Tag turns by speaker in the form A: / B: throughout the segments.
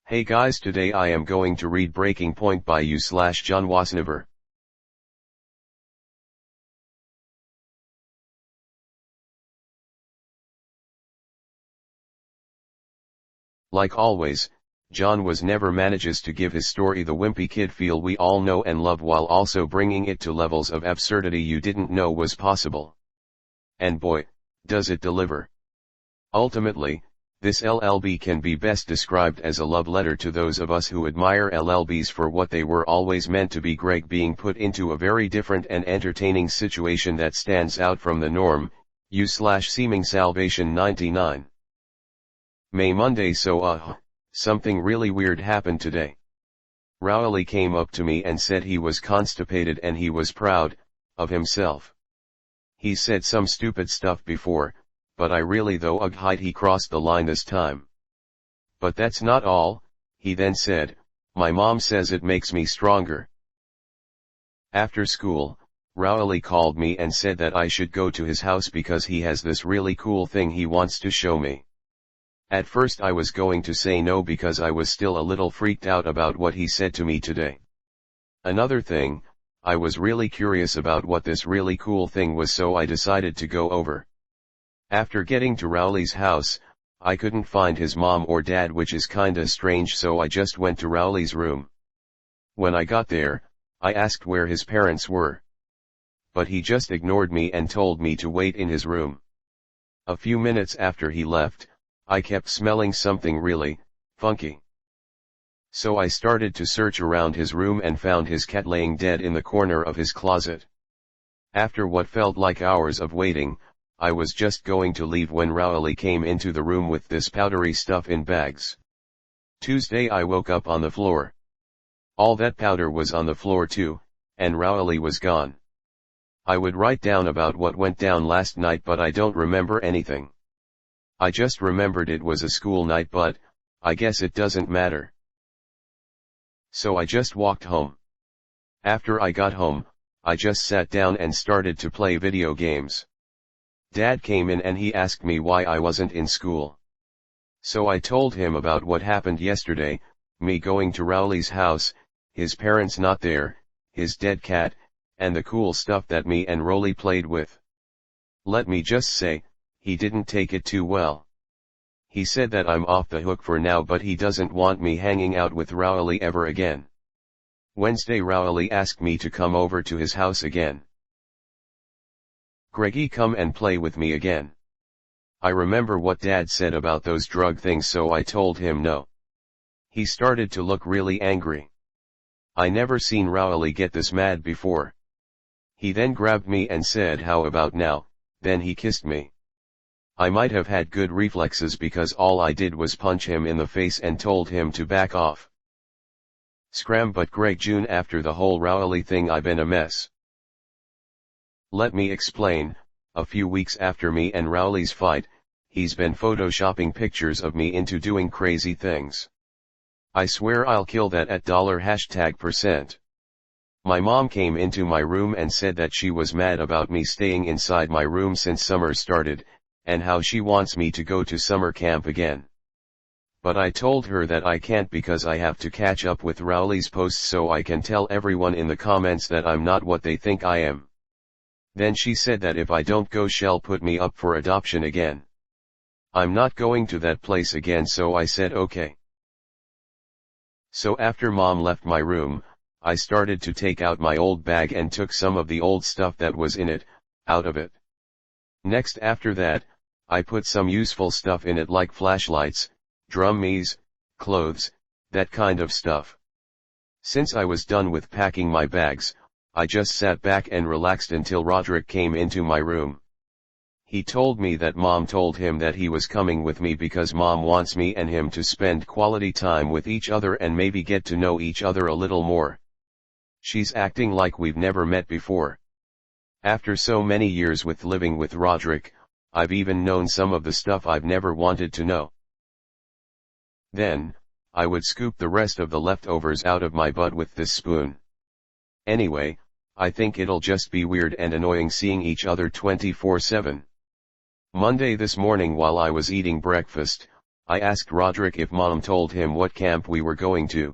A: Hey guys, today I am going to read Breaking Point by John Wasniver. Like always, John was never manages to give his story the wimpy kid feel we all know and love while also bringing it to levels of absurdity you didn't know was possible. And boy, does it deliver. Ultimately, this LLB can be best described as a love letter to those of us who admire LLBs for what they were always meant to be. Greg being put into a very different and entertaining situation that stands out from the norm, seeming salvation 99. Monday. So something really weird happened today. Rowley came up to me and said he was constipated and he was proud of himself. He said some stupid stuff before, but I really though he crossed the line this time. But that's not all, he then said, my mom says it makes me stronger. After school, Rowley called me and said that I should go to his house because he has this really cool thing he wants to show me. At first I was going to say no because I was still a little freaked out about what he said to me today. Another thing, I was really curious about what this really cool thing was, so I decided to go over. After getting to Rowley's house, I couldn't find his mom or dad, which is kinda strange, so I just went to Rowley's room. When I got there, I asked where his parents were. But he just ignored me and told me to wait in his room. A few minutes after he left, I kept smelling something really funky. So I started to search around his room and found his cat laying dead in the corner of his closet. After what felt like hours of waiting, I was just going to leave when Rowley came into the room with this powdery stuff in bags. Tuesday I woke up on the floor. All that powder was on the floor too, and Rowley was gone. I would write down about what went down last night, but I don't remember anything. I just remembered it was a school night, but I guess it doesn't matter. So I just walked home. After I got home, I just sat down and started to play video games. Dad came in and he asked me why I wasn't in school. So I told him about what happened yesterday, me going to Rowley's house, his parents not there, his dead cat, and the cool stuff that me and Rowley played with. Let me just say, he didn't take it too well. He said that I'm off the hook for now, but he doesn't want me hanging out with Rowley ever again. Wednesday Rowley asked me to come over to his house again. Greggy, come and play with me again. I remember what Dad said about those drug things, so I told him no. He started to look really angry. I never seen Rowley get this mad before. He then grabbed me and said, how about now, then he kissed me. I might have had good reflexes because all I did was punch him in the face and told him to back off. Scram, but Greg June, after the whole Rowley thing I've been a mess. Let me explain. A few weeks after me and Rowley's fight, he's been photoshopping pictures of me into doing crazy things. I swear I'll kill that at $%. My mom came into my room and said that she was mad about me staying inside my room since summer started, and how she wants me to go to summer camp again. But I told her that I can't because I have to catch up with Rowley's posts so I can tell everyone in the comments that I'm not what they think I am. Then she said that if I don't go, she'll put me up for adoption again. I'm not going to that place again, so I said okay. So after Mom left my room, I started to take out my old bag and took some of the old stuff that was in it, out of it. Next after that, I put some useful stuff in it like flashlights, drummies, clothes, that kind of stuff. Since I was done with packing my bags, I just sat back and relaxed until Roderick came into my room. He told me that Mom told him that he was coming with me because Mom wants me and him to spend quality time with each other and maybe get to know each other a little more. She's acting like we've never met before. After so many years with living with Roderick, I've even known some of the stuff I've never wanted to know. Then, I would scoop the rest of the leftovers out of my butt with this spoon. Anyway, I think it'll just be weird and annoying seeing each other 24/7. Monday this morning while I was eating breakfast, I asked Roderick if Mom told him what camp we were going to.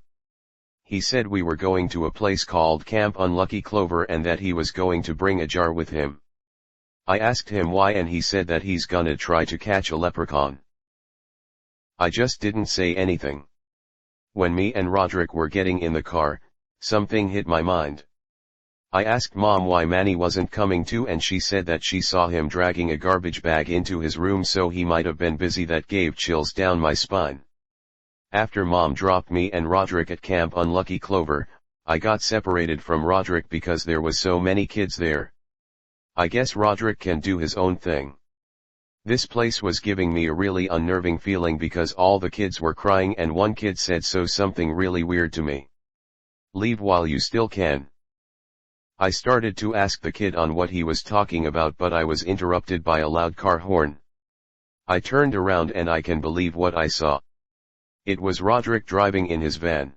A: He said we were going to a place called Camp Unlucky Clover and that he was going to bring a jar with him. I asked him why and he said that he's gonna try to catch a leprechaun. I just didn't say anything. When me and Roderick were getting in the car, something hit my mind. I asked Mom why Manny wasn't coming too and she said that she saw him dragging a garbage bag into his room so he might have been busy. That gave chills down my spine. After Mom dropped me and Roderick at Camp Unlucky Clover, I got separated from Roderick because there was so many kids there. I guess Roderick can do his own thing. This place was giving me a really unnerving feeling because all the kids were crying and one kid said something really weird to me. Leave while you still can. I started to ask the kid on what he was talking about but I was interrupted by a loud car horn. I turned around and I can believe what I saw. It was Roderick driving in his van.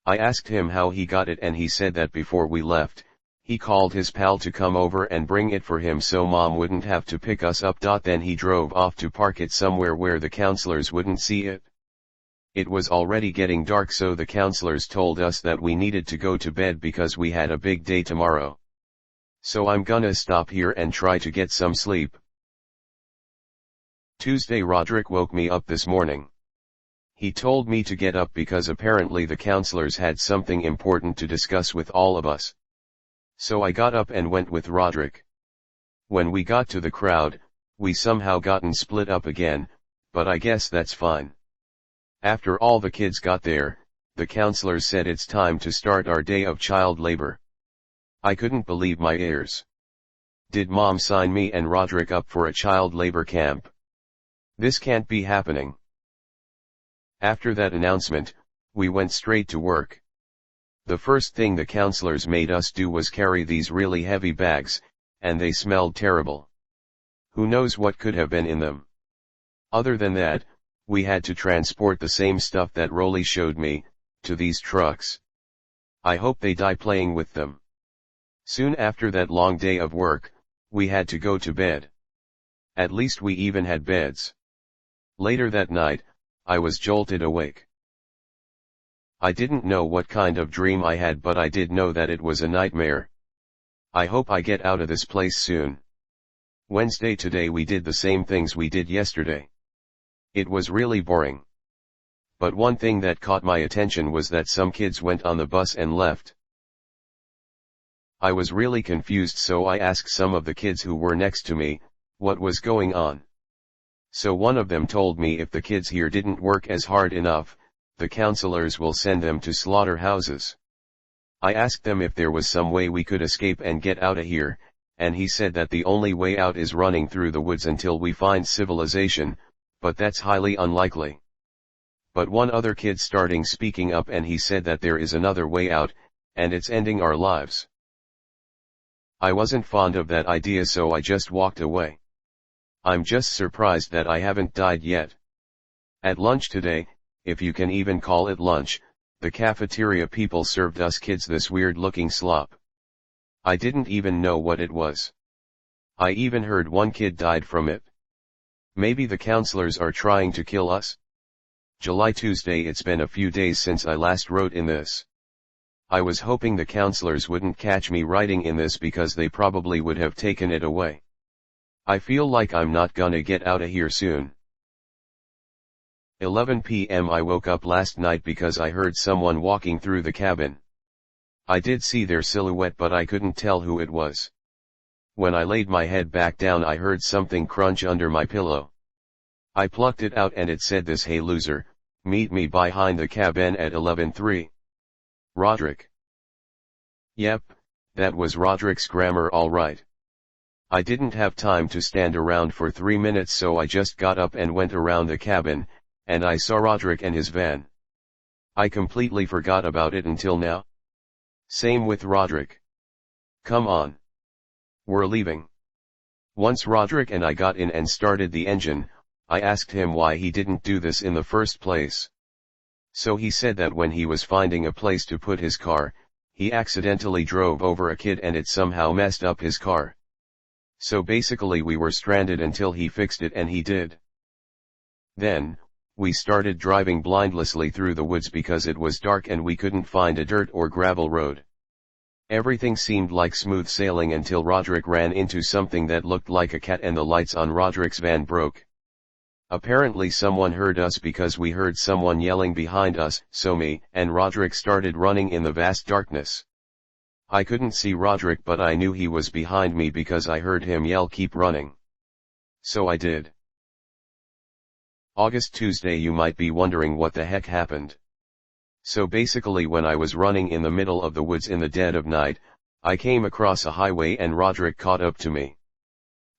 A: I asked him how he got it and he said that before we left, he called his pal to come over and bring it for him so Mom wouldn't have to pick us up. Then he drove off to park it somewhere where the counselors wouldn't see it. It was already getting dark so the counselors told us that we needed to go to bed because we had a big day tomorrow. So I'm gonna stop here and try to get some sleep. Tuesday, Roderick woke me up this morning. He told me to get up because apparently the counselors had something important to discuss with all of us. So I got up and went with Roderick. When we got to the crowd, we somehow gotten split up again, but I guess that's fine. After all the kids got there, the counselors said it's time to start our day of child labor. I couldn't believe my ears. Did Mom sign me and Roderick up for a child labor camp? This can't be happening. After that announcement, we went straight to work. The first thing the counselors made us do was carry these really heavy bags, and they smelled terrible. Who knows what could have been in them? Other than that, we had to transport the same stuff that Rolly showed me, to these trucks. I hope they die playing with them. Soon after that long day of work, we had to go to bed. At least we even had beds. Later that night, I was jolted awake. I didn't know what kind of dream I had but I did know that it was a nightmare. I hope I get out of this place soon. Wednesday, today we did the same things we did yesterday. It was really boring. But one thing that caught my attention was that some kids went on the bus and left. I was really confused so I asked some of the kids who were next to me, what was going on. So one of them told me if the kids here didn't work as hard enough, the counselors will send them to slaughterhouses. I asked them if there was some way we could escape and get out of here, and he said that the only way out is running through the woods until we find civilization, but that's highly unlikely. But one other kid started speaking up and he said that there is another way out, and it's ending our lives. I wasn't fond of that idea so I just walked away. I'm just surprised that I haven't died yet. At lunch today, if you can even call it lunch, the cafeteria people served us kids this weird looking slop. I didn't even know what it was. I even heard one kid died from it. Maybe the counselors are trying to kill us? July, Tuesday. It's been a few days since I last wrote in this. I was hoping the counselors wouldn't catch me writing in this because they probably would have taken it away. I feel like I'm not gonna get out of here soon. 11 p.m. I woke up last night because I heard someone walking through the cabin. I did see their silhouette but I couldn't tell who it was. When I laid my head back down I heard something crunch under my pillow. I plucked it out and it said this: "Hey loser, meet me behind the cabin at 11:03. Roderick." Yep, that was Roderick's grammar all right. I didn't have time to stand around for 3 minutes so I just got up and went around the cabin, and I saw Roderick and his van. I completely forgot about it until now. Same with Roderick. Come on. We're leaving. Once Roderick and I got in and started the engine, I asked him why he didn't do this in the first place. So he said that when he was finding a place to put his car, he accidentally drove over a kid and it somehow messed up his car. So basically we were stranded until he fixed it, and he did. Then, We started driving blindlessly through the woods because it was dark and we couldn't find a dirt or gravel road. Everything seemed like smooth sailing until Roderick ran into something that looked like a cat and the lights on Roderick's van broke. Apparently someone heard us because we heard someone yelling behind us, so me and Roderick started running in the vast darkness. I couldn't see Roderick but I knew he was behind me because I heard him yell keep running. So I did. August Tuesday. You might be wondering what the heck happened. So basically when I was running in the middle of the woods in the dead of night, I came across a highway and Roderick caught up to me.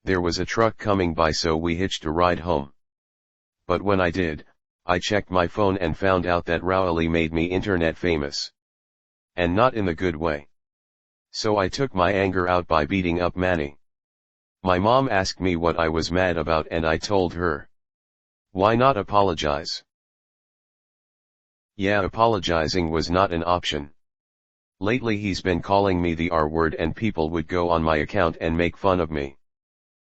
A: There was a truck coming by so we hitched a ride home. But when I did, I checked my phone and found out that Rowley made me internet famous. And not in the good way. So I took my anger out by beating up Manny. My mom asked me what I was mad about and I told her. Why not apologize? Yeah, apologizing was not an option. Lately he's been calling me the R word and people would go on my account and make fun of me.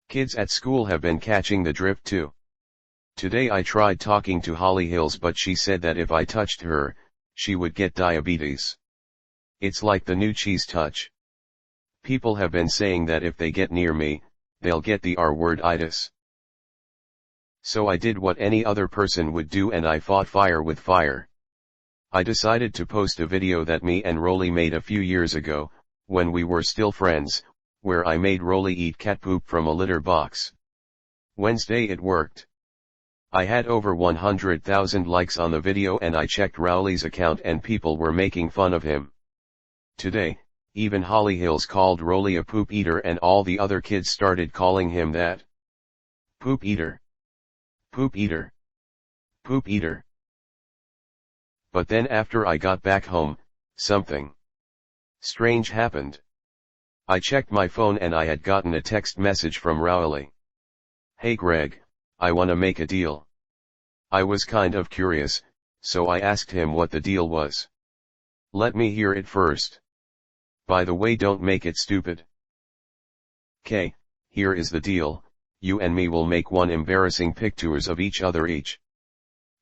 A: Kids at school have been catching the drift too. Today I tried talking to Holly Hills but she said that if I touched her, she would get diabetes. It's like the new cheese touch. People have been saying that if they get near me, they'll get the R word-itis. So I did what any other person would do and I fought fire with fire. I decided to post a video that me and Rolly made a few years ago, when we were still friends, where I made Rolly eat cat poop from a litter box. Wednesday it worked. I had over 100,000 likes on the video and I checked Rowley's account and people were making fun of him. Today, even Holly Hills called Rolly a poop eater and all the other kids started calling him that. Poop eater. Poop eater. Poop eater. But then after I got back home, something strange happened. I checked my phone and I had gotten a text message from Rowley. Hey Greg, I wanna make a deal. I was kind of curious, so I asked him what the deal was. Let me hear it first. By the way, don't make it stupid. K, here is the deal. You and me will make one embarrassing pictures of each other each.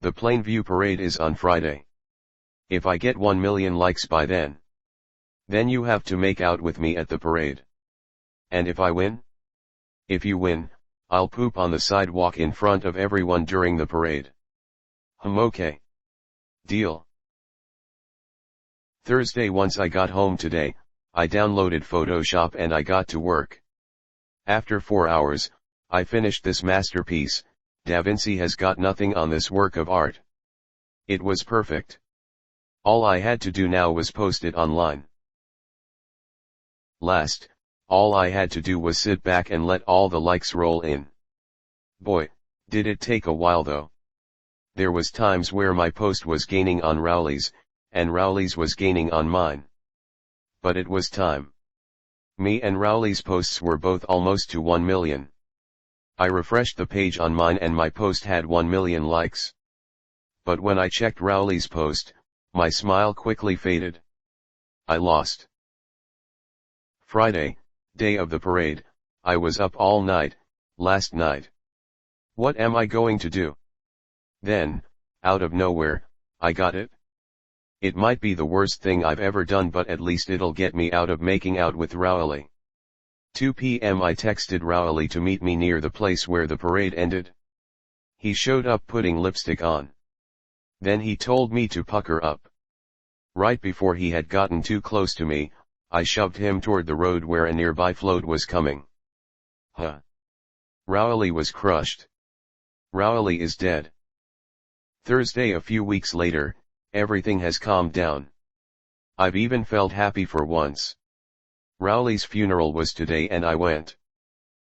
A: The Plainview parade is on Friday. If I get 1 million likes by then you have to make out with me at the parade. And if I win? If you win, I'll poop on the sidewalk in front of everyone during the parade. Okay. Deal. Thursday. Once I got home today, I downloaded Photoshop and I got to work. After 4 hours, I finished this masterpiece. Da Vinci has got nothing on this work of art. It was perfect. All I had to do now was post it online. Last, all I had to do was sit back and let all the likes roll in. Boy, did it take a while though. There was times where my post was gaining on Rowley's, and Rowley's was gaining on mine. But it was time. Me and Rowley's posts were both almost to 1 million. I refreshed the page on mine and my post had 1 million likes. But when I checked Rowley's post, my smile quickly faded. I lost. Friday, day of the parade, I was up all night, last night. What am I going to do? Then, out of nowhere, I got it. It might be the worst thing I've ever done but at least it'll get me out of making out with Rowley. 2 p.m. I texted Rowley to meet me near the place where the parade ended. He showed up putting lipstick on. Then he told me to pucker up. Right before he had gotten too close to me, I shoved him toward the road where a nearby float was coming. Huh. Rowley was crushed. Rowley is dead. Thursday. A few weeks later, everything has calmed down. I've even felt happy for once. Rowley's funeral was today and I went.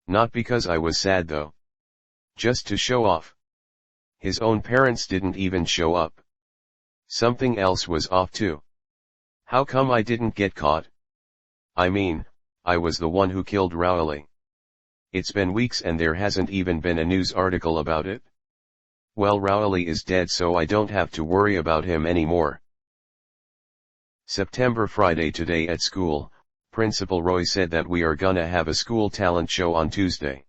A: Not because I was sad though. Just to show off. His own parents didn't even show up. Something else was off too. How come I didn't get caught? I mean, I was the one who killed Rowley. It's been weeks and there hasn't even been a news article about it. Well, Rowley is dead so I don't have to worry about him anymore. September. Friday. Today at school, Principal Roy said that we are gonna have a school talent show on Tuesday.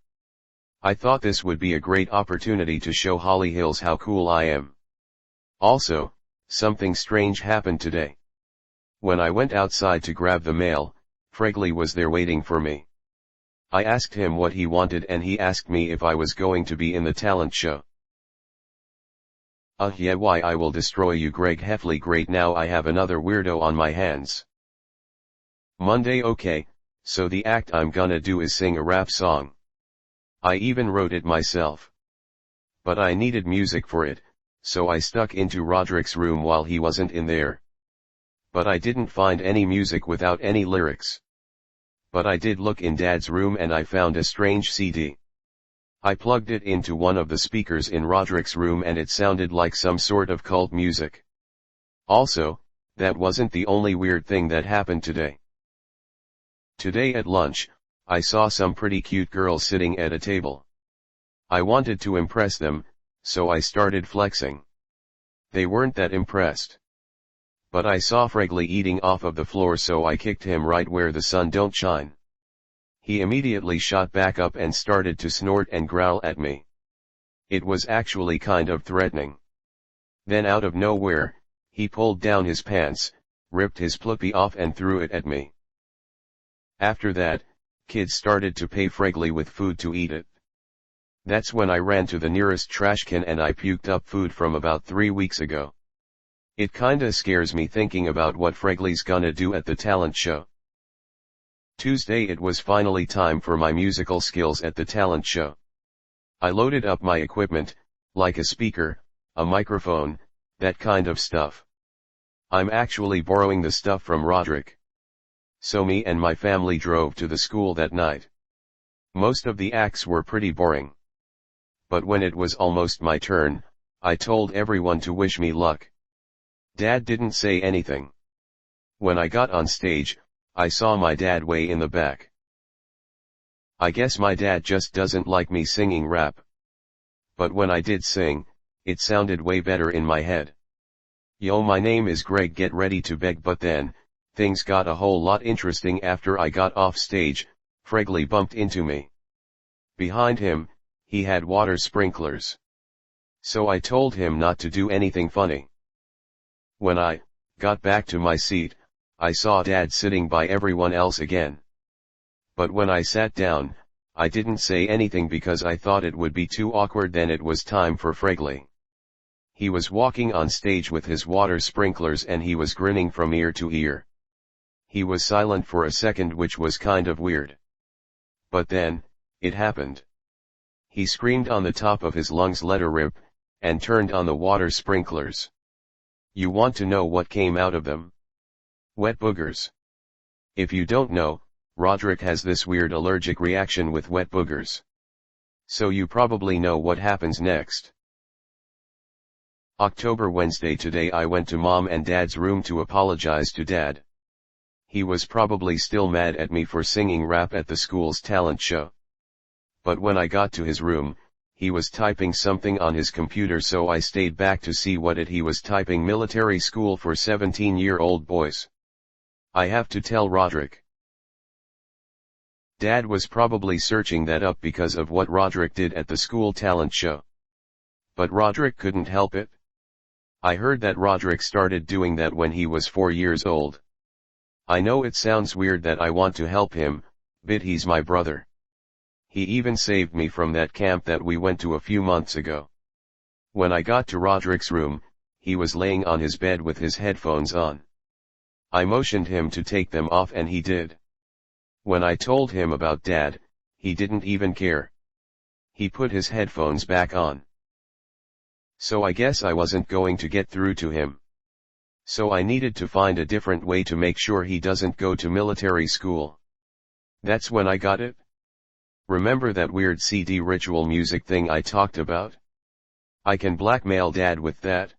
A: I thought this would be a great opportunity to show Holly Hills how cool I am. Also, something strange happened today. When I went outside to grab the mail, Fregley was there waiting for me. I asked him what he wanted and he asked me if I was going to be in the talent show. Yeah, why I will destroy you, Greg Heffley. Great, now I have another weirdo on my hands. Monday. Okay, so the act I'm gonna do is sing a rap song. I even wrote it myself. But I needed music for it, so I stuck into Roderick's room while he wasn't in there. But I didn't find any music without any lyrics. But I did look in Dad's room and I found a strange CD. I plugged it into one of the speakers in Roderick's room and it sounded like some sort of cult music. Also, that wasn't the only weird thing that happened today. Today at lunch, I saw some pretty cute girls sitting at a table. I wanted to impress them, so I started flexing. They weren't that impressed. But I saw Fregley eating off of the floor, so I kicked him right where the sun don't shine. He immediately shot back up and started to snort and growl at me. It was actually kind of threatening. Then out of nowhere, he pulled down his pants, ripped his pluppy off and threw it at me. After that, kids started to pay Fregley with food to eat it. That's when I ran to the nearest trash can and I puked up food from about 3 weeks ago. It kinda scares me thinking about what Fregley's gonna do at the talent show. Tuesday, it was finally time for my musical skills at the talent show. I loaded up my equipment, like a speaker, a microphone, that kind of stuff. I'm actually borrowing the stuff from Roderick. So me and my family drove to the school that night. Most of the acts were pretty boring. But when it was almost my turn, I told everyone to wish me luck. Dad didn't say anything. When I got on stage, I saw my dad way in the back. I guess my dad just doesn't like me singing rap. But when I did sing, it sounded way better in my head. Yo, my name is Greg, get ready to beg. But then, things got a whole lot interesting. After I got off stage, Fregley bumped into me. Behind him, he had water sprinklers. So I told him not to do anything funny. When I got back to my seat, I saw Dad sitting by everyone else again. But when I sat down, I didn't say anything because I thought it would be too awkward. Then it was time for Fregley. He was walking on stage with his water sprinklers and he was grinning from ear to ear. He was silent for a second, which was kind of weird. But then, it happened. He screamed on the top of his lungs, "Let her rip," and turned on the water sprinklers. You want to know what came out of them? Wet boogers. If you don't know, Roderick has this weird allergic reaction with wet boogers. So you probably know what happens next. October, Wednesday. Today I went to Mom and Dad's room to apologize to Dad. He was probably still mad at me for singing rap at the school's talent show. But when I got to his room, he was typing something on his computer, so I stayed back to see what he was typing. Military school for 17-year-old boys. I have to tell Roderick. Dad was probably searching that up because of what Roderick did at the school talent show. But Roderick couldn't help it. I heard that Roderick started doing that when he was 4 years old. I know it sounds weird that I want to help him, but he's my brother. He even saved me from that camp that we went to a few months ago. When I got to Roderick's room, he was laying on his bed with his headphones on. I motioned him to take them off and he did. When I told him about Dad, he didn't even care. He put his headphones back on. So I guess I wasn't going to get through to him. So I needed to find a different way to make sure he doesn't go to military school. That's when I got it. Remember that weird CD ritual music thing I talked about? I can blackmail Dad with that.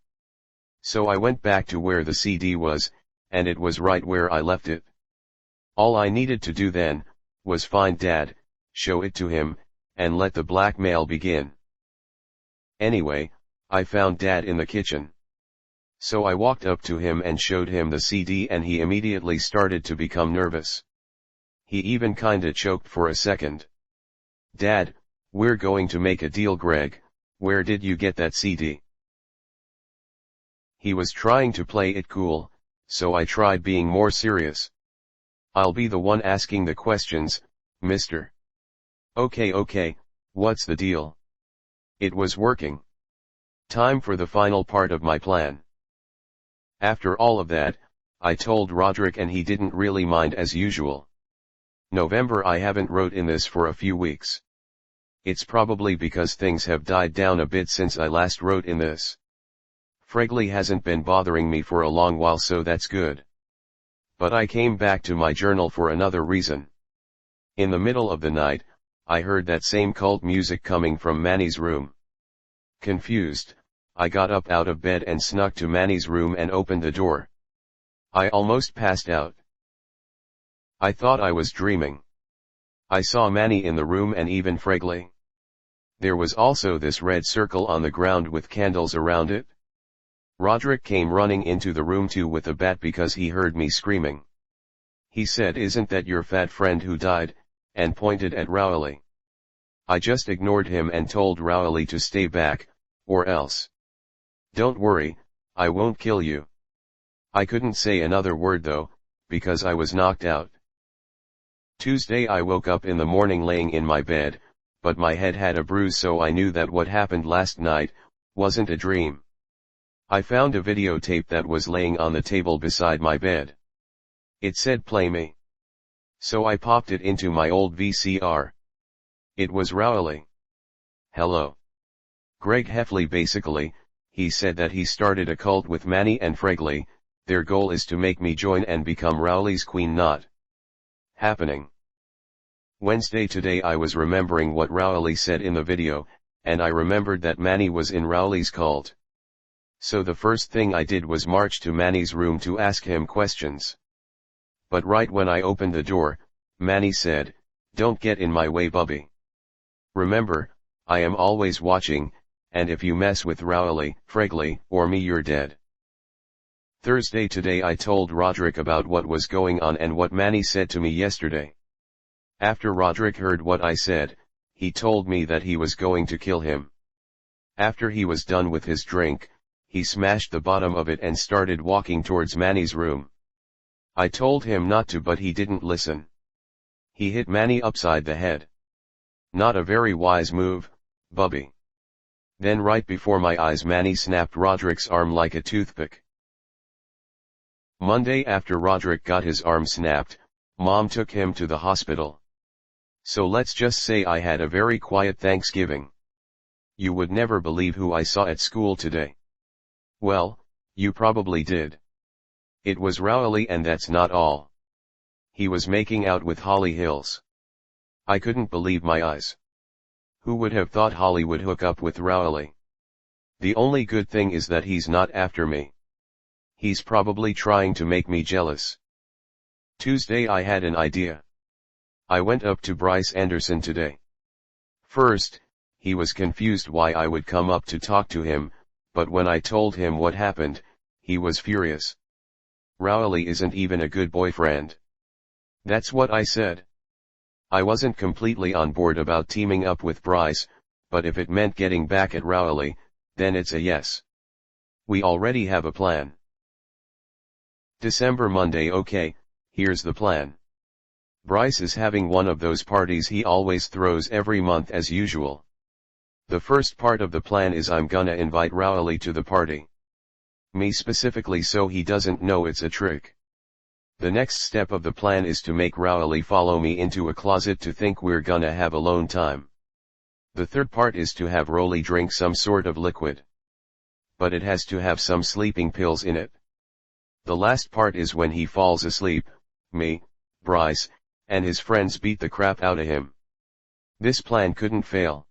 A: So I went back to where the CD was, and it was right where I left it. All I needed to do then, was find Dad, show it to him, and let the blackmail begin. Anyway, I found Dad in the kitchen. So I walked up to him and showed him the CD and he immediately started to become nervous. He even kinda choked for a second. "Dad, We're going to make a deal, Greg. Where did you get that CD? He was trying to play it cool, so I tried being more serious. I'll be the one asking the questions, mister. Okay, what's the deal? It was working. Time for the final part of my plan. After all of that, I told Roderick and he didn't really mind as usual. November, I haven't wrote in this for a few weeks. It's probably because things have died down a bit since I last wrote in this. Fregley hasn't been bothering me for a long while, so that's good. But I came back to my journal for another reason. In the middle of the night, I heard that same cult music coming from Manny's room. Confused, I got up out of bed and snuck to Manny's room and opened the door. I almost passed out. I thought I was dreaming. I saw Manny in the room and even Fregley. There was also this red circle on the ground with candles around it. Roderick came running into the room too with a bat because he heard me screaming. He said, "Isn't that your fat friend who died?" and pointed at Rowley. I just ignored him and told Rowley to stay back, or else. "Don't worry, I won't kill you." I couldn't say another word though, because I was knocked out. Tuesday, I woke up in the morning laying in my bed, but my head had a bruise, so I knew that what happened last night wasn't a dream. I found a videotape that was laying on the table beside my bed. It said play me. So I popped it into my old VCR. It was Rowley. "Hello. Greg Heffley." Basically, he said that he started a cult with Manny and Fregley. Their goal is to make me join and become Rowley's queen. Not happening. Wednesday, today I was remembering what Rowley said in the video, and I remembered that Manny was in Rowley's cult. So the first thing I did was march to Manny's room to ask him questions. But right when I opened the door, Manny said, "Don't get in my way, Bubby. Remember, I am always watching, and if you mess with Rowley, Fregley, or me, you're dead." Thursday, today I told Roderick about what was going on and what Manny said to me yesterday. After Roderick heard what I said, he told me that he was going to kill him. After he was done with his drink, he smashed the bottom of it and started walking towards Manny's room. I told him not to, but he didn't listen. He hit Manny upside the head. Not a very wise move, Bubby. Then right before my eyes, Manny snapped Roderick's arm like a toothpick. Monday, after Roderick got his arm snapped, Mom took him to the hospital. So let's just say I had a very quiet Thanksgiving. You would never believe who I saw at school today. Well, you probably did. It was Rowley, and that's not all. He was making out with Holly Hills. I couldn't believe my eyes. Who would have thought Holly would hook up with Rowley? The only good thing is that he's not after me. He's probably trying to make me jealous. Tuesday, I had an idea. I went up to Bryce Anderson today. First, he was confused why I would come up to talk to him, but when I told him what happened, he was furious. Rowley isn't even a good boyfriend. That's what I said. I wasn't completely on board about teaming up with Bryce, but if it meant getting back at Rowley, then it's a yes. We already have a plan. December, Monday. Okay, here's the plan. Bryce is having one of those parties he always throws every month as usual. The first part of the plan is I'm gonna invite Rowley to the party. Me specifically, so he doesn't know it's a trick. The next step of the plan is to make Rowley follow me into a closet to think we're gonna have alone time. The third part is to have Rowley drink some sort of liquid. But it has to have some sleeping pills in it. The last part is when he falls asleep, me, Bryce, and his friends beat the crap out of him. This plan couldn't fail.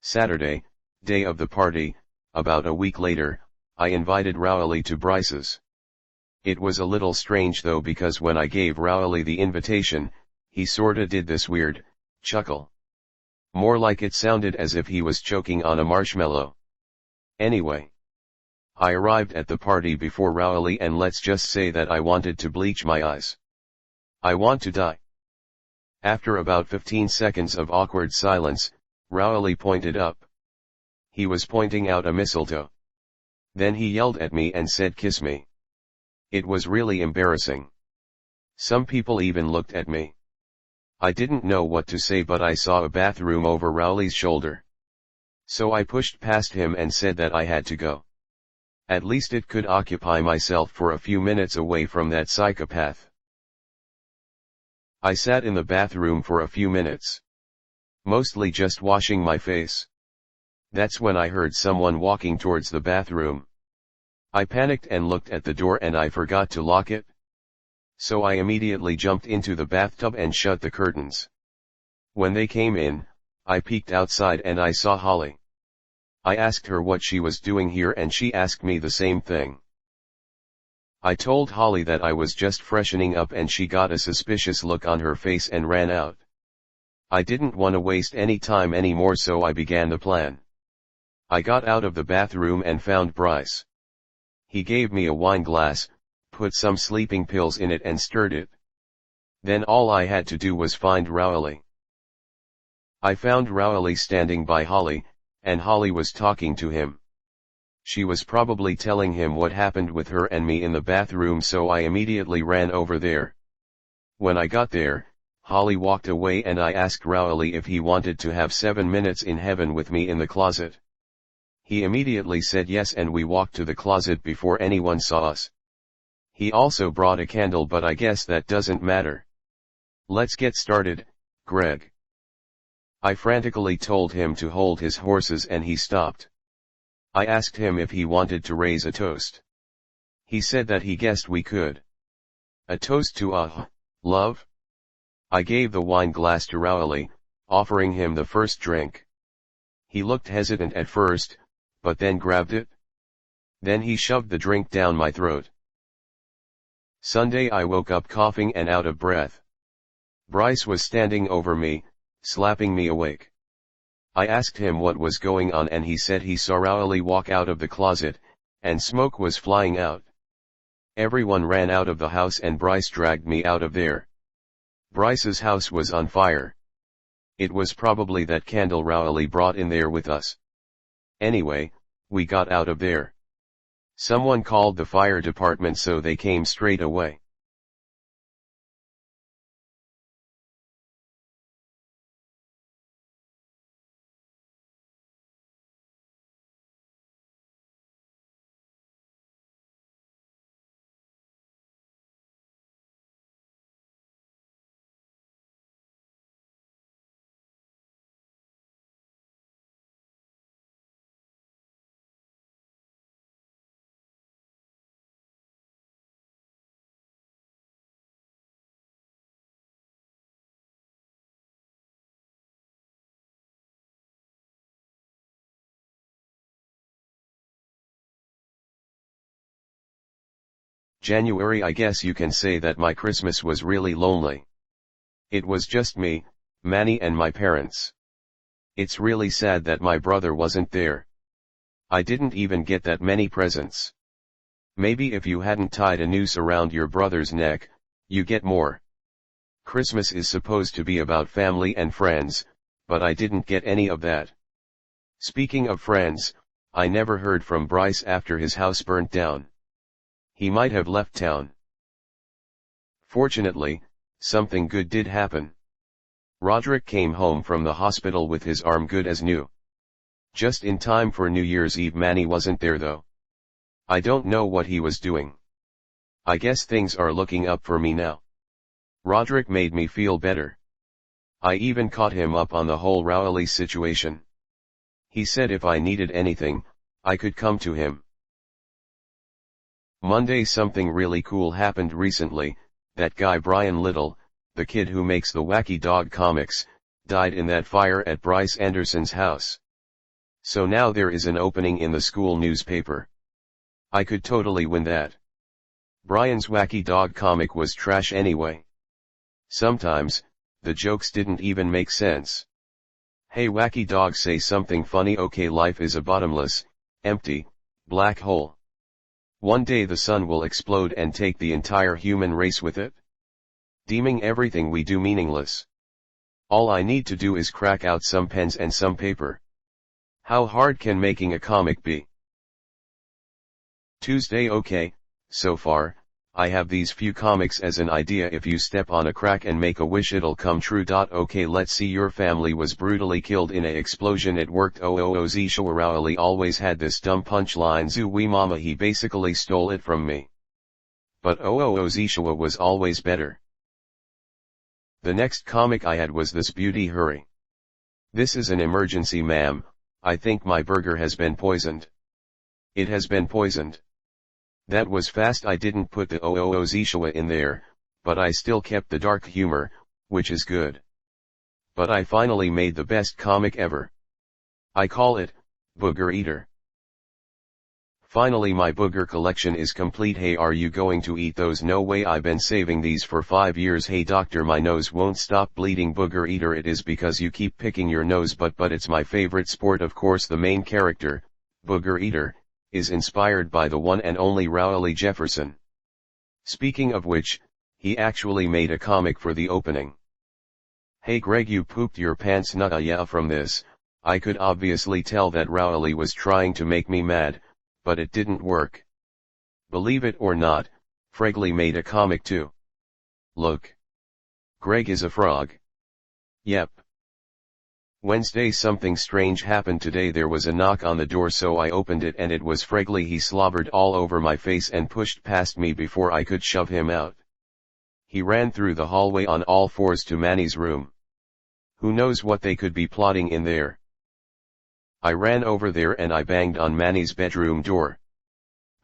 A: Saturday, day of the party, about a week later, I invited Rowley to Bryce's. It was a little strange though, because when I gave Rowley the invitation, he sorta did this weird chuckle. More like it sounded as if he was choking on a marshmallow. Anyway, I arrived at the party before Rowley, and let's just say that I wanted to bleach my eyes. I want to die. After about 15 seconds of awkward silence, Rowley pointed up. He was pointing out a mistletoe. Then he yelled at me and said, "Kiss me." It was really embarrassing. Some people even looked at me. I didn't know what to say, but I saw a bathroom over Rowley's shoulder. So I pushed past him and said that I had to go. At least it could occupy myself for a few minutes away from that psychopath. I sat in the bathroom for a few minutes. Mostly just washing my face. That's when I heard someone walking towards the bathroom. I panicked and looked at the door, and I forgot to lock it. So I immediately jumped into the bathtub and shut the curtains. When they came in, I peeked outside and I saw Holly. I asked her what she was doing here, and she asked me the same thing. I told Holly that I was just freshening up, and she got a suspicious look on her face and ran out. I didn't want to waste any time anymore, so I began the plan. I got out of the bathroom and found Bryce. He gave me a wine glass, put some sleeping pills in it and stirred it. Then all I had to do was find Rowley. I found Rowley standing by Holly, and Holly was talking to him. She was probably telling him what happened with her and me in the bathroom, so I immediately ran over there. When I got there, Holly walked away and I asked Rowley if he wanted to have 7 minutes in heaven with me in the closet. He immediately said yes, and we walked to the closet before anyone saw us. He also brought a candle, but I guess that doesn't matter. "Let's get started, Greg." I frantically told him to hold his horses and he stopped. I asked him if he wanted to raise a toast. He said that he guessed we could. "A toast to love?" I gave the wine glass to Rowley, offering him the first drink. He looked hesitant at first, but then grabbed it. Then he shoved the drink down my throat. Sunday I woke up coughing and out of breath. Bryce was standing over me, slapping me awake. I asked him what was going on, and he said he saw Rowley walk out of the closet, and smoke was flying out. Everyone ran out of the house and Bryce dragged me out of there. Bryce's house was on fire. It was probably that candle Rowley brought in there with us. Anyway, we got out of there. Someone called the fire department, so they came straight away. January, I guess you can say that my Christmas was really lonely. It was just me, Manny, and my parents. It's really sad that my brother wasn't there. I didn't even get that many presents. Maybe if you hadn't tied a noose around your brother's neck, you get more. Christmas is supposed to be about family and friends, but I didn't get any of that. Speaking of friends, I never heard from Bryce after his house burnt down. He might have left town. Fortunately, something good did happen. Roderick came home from the hospital with his arm good as new. Just in time for New Year's Eve. Manny wasn't there though. I don't know what he was doing. I guess things are looking up for me now. Roderick made me feel better. I even caught him up on the whole Rowley situation. He said if I needed anything, I could come to him. Monday, something really cool happened recently. That guy Brian Little, the kid who makes the Wacky Dog comics, died in that fire at Bryce Anderson's house. So now there is an opening in the school newspaper. I could totally win that. Brian's Wacky Dog comic was trash anyway. Sometimes, the jokes didn't even make sense. Hey Wacky Dog, say something funny. Okay, life is a bottomless, empty, black hole. One day the sun will explode and take the entire human race with it, deeming everything we do meaningless. All I need to do is crack out some pens and some paper. How hard can making a comic be? Tuesday. Okay, so far, I have these few comics as an idea. If you step on a crack and make a wish, it'll come true. Okay, let's see. Your family was brutally killed in a explosion. It worked. Zishawarali always had this dumb punchline. Zooey mama, he basically stole it from me. But Zishawa was always better. The next comic I had was This Beauty Hurry. This is an emergency, ma'am. I think my burger has been poisoned. It has been poisoned. That was fast. I didn't put the Zishawa in there, but I still kept the dark humor, which is good. But I finally made the best comic ever. I call it, Booger Eater. Finally my booger collection is complete. Hey, are you going to eat those? No way, I've been saving these for 5 years. Hey doctor, my nose won't stop bleeding. Booger Eater, it is because you keep picking your nose. But it's my favorite sport. Of course the main character, Booger Eater, is inspired by the one and only Rowley Jefferson. Speaking of which, he actually made a comic for the opening. Hey Greg, you pooped your pants. Nah, yeah, from this, I could obviously tell that Rowley was trying to make me mad, but it didn't work. Believe it or not, Fregley made a comic too. Look. Greg is a frog. Yep. Wednesday, something strange happened today. There was a knock on the door, so I opened it and it was Fregley. He slobbered all over my face and pushed past me before I could shove him out. He ran through the hallway on all fours to Manny's room. Who knows what they could be plotting in there? I ran over there and I banged on Manny's bedroom door.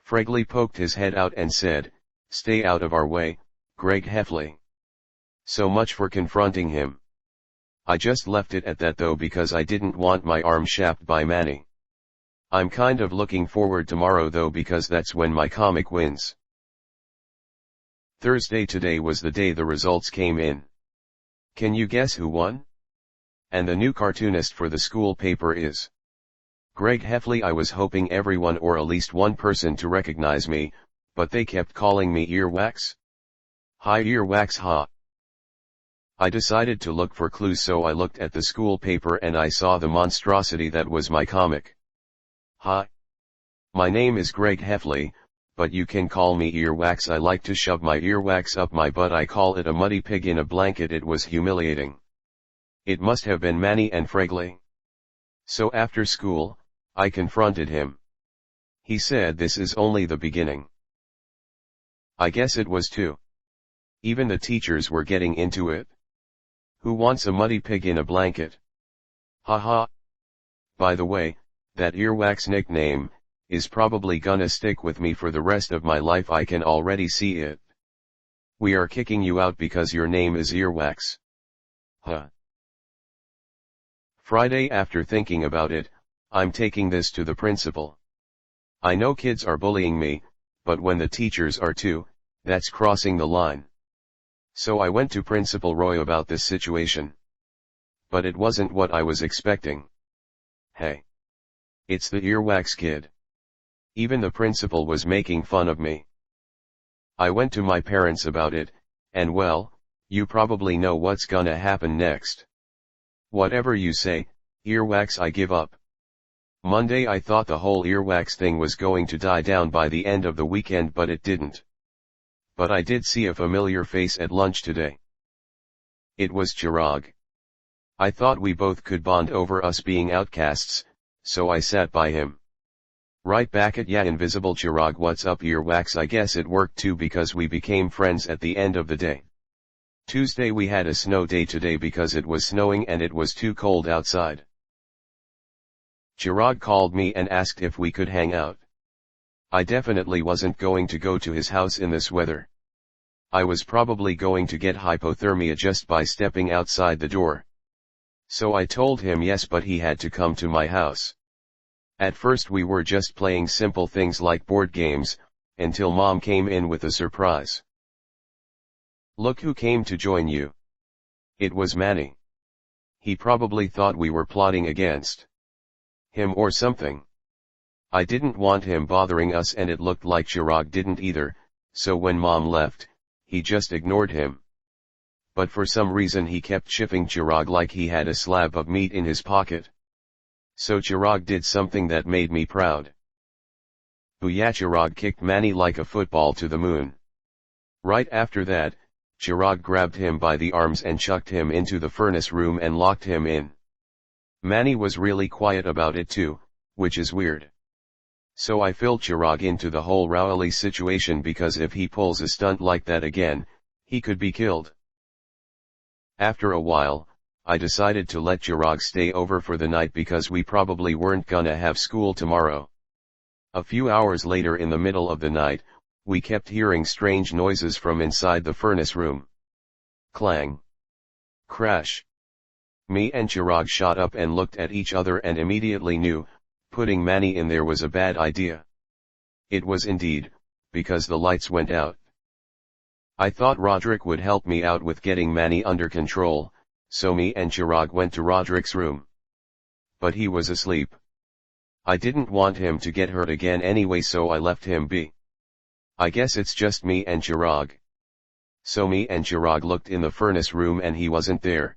A: Fregley poked his head out and said, "Stay out of our way, Greg Heffley." So much for confronting him. I just left it at that though, because I didn't want my arm chapped by Manny. I'm kind of looking forward tomorrow though, because that's when my comic wins. Thursday. Today was the day the results came in. Can you guess who won? And the new cartoonist for the school paper is Greg Heffley. I was hoping everyone or at least one person to recognize me, but they kept calling me Earwax. Hi Earwax, ha. I decided to look for clues, so I looked at the school paper and I saw the monstrosity that was my comic. Hi. My name is Greg Heffley, but you can call me Earwax. I like to shove my earwax up my butt. I call it a muddy pig in a blanket. It was humiliating. It must have been Manny and Fregley. So after school, I confronted him. He said this is only the beginning. I guess it was too. Even the teachers were getting into it. Who wants a muddy pig in a blanket? Haha. By the way, that Earwax nickname is probably gonna stick with me for the rest of my life. I can already see it. We are kicking you out because your name is Earwax. Huh. Friday. After thinking about it, I'm taking this to the principal. I know kids are bullying me, but when the teachers are too, that's crossing the line. So I went to Principal Roy about this situation. But it wasn't what I was expecting. Hey. It's the Earwax kid. Even the principal was making fun of me. I went to my parents about it, and well, you probably know what's gonna happen next. Whatever you say, Earwax, I give up. Monday. I thought the whole Earwax thing was going to die down by the end of the weekend, but it didn't. But I did see a familiar face at lunch today. It was Chirag. I thought we both could bond over us being outcasts, so I sat by him. Right back at ya, invisible Chirag. What's up Earwax? I guess it worked too, because we became friends at the end of the day. Tuesday. We had a snow day today because it was snowing and it was too cold outside. Chirag called me and asked if we could hang out. I definitely wasn't going to go to his house in this weather. I was probably going to get hypothermia just by stepping outside the door. So I told him yes, but he had to come to my house. At first we were just playing simple things like board games, until Mom came in with a surprise. Look who came to join you. It was Manny. He probably thought we were plotting against him or something. I didn't want him bothering us, and it looked like Chirag didn't either, so when Mom left, he just ignored him. but for some reason he kept chipping Chirag like he had a slab of meat in his pocket. So Chirag did something that made me proud. Booyah! Chirag kicked Manny like a football to the moon. Right after that, Chirag grabbed him by the arms and chucked him into the furnace room and locked him in. Manny was really quiet about it too, which is weird. So I filled Chirag into the whole Rowley situation because if he pulls a stunt like that again, he could be killed. After a while, I decided to let Chirag stay over for the night because we probably weren't gonna have school tomorrow. A few hours later in the middle of the night, we kept hearing strange noises from inside the furnace room. Clang. Crash. Me and Chirag shot up and looked at each other and immediately knew, putting Manny in there was a bad idea. It was indeed, because the lights went out. I thought Roderick would help me out with getting Manny under control, so me and Chirag went to Roderick's room. But he was asleep. I didn't want him to get hurt again anyway, so I left him be. I guess it's just me and Chirag. So me and Chirag looked in the furnace room and he wasn't there.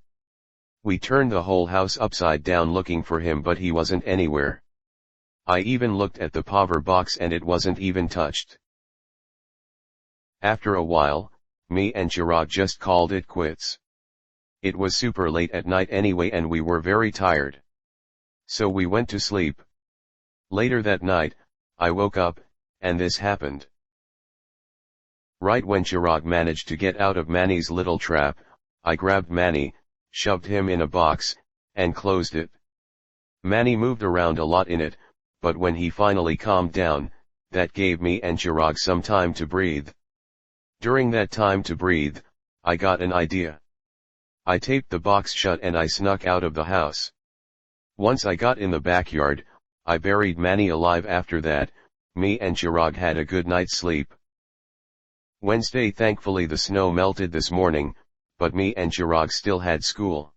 A: We turned the whole house upside down looking for him, but he wasn't anywhere. I even looked at the power box and it wasn't even touched. After a while, me and Chirag just called it quits. It was super late at night anyway and we were very tired. So we went to sleep. Later that night, I woke up, and this happened. Right when Chirag managed to get out of Manny's little trap, I grabbed Manny, shoved him in a box, and closed it. Manny moved around a lot in it, but when he finally calmed down, that gave me and Chirag some time to breathe. During that time to breathe, I got an idea. I taped the box shut and I snuck out of the house. Once I got in the backyard, I buried Manny alive. After that, me and Chirag had a good night's sleep. Wednesday. Thankfully the snow melted this morning, but me and Chirag still had school.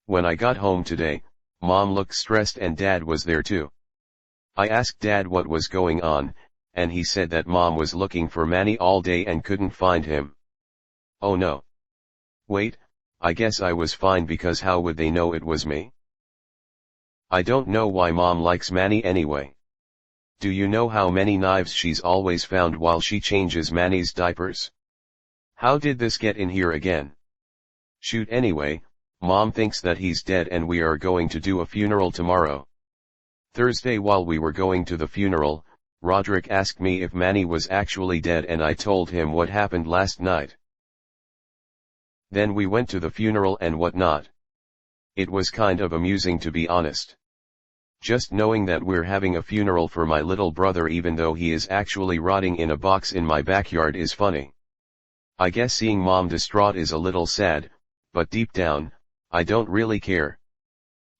A: When I got home today, Mom looked stressed and Dad was there too. I asked Dad what was going on, and he said that Mom was looking for Manny all day and couldn't find him. Oh no. Wait, I guess I was fine because how would they know it was me? I don't know why Mom likes Manny anyway. Do you know how many knives she's always found while she changes Manny's diapers? How did this get in here again? Shoot, anyway, Mom thinks that he's dead and we are going to do a funeral tomorrow. Thursday, while we were going to the funeral, Roderick asked me if Manny was actually dead and I told him what happened last night. Then we went to the funeral and whatnot. It was kind of amusing, to be honest. Just knowing that we're having a funeral for my little brother even though he is actually rotting in a box in my backyard is funny. I guess seeing Mom distraught is a little sad, but deep down, I don't really care.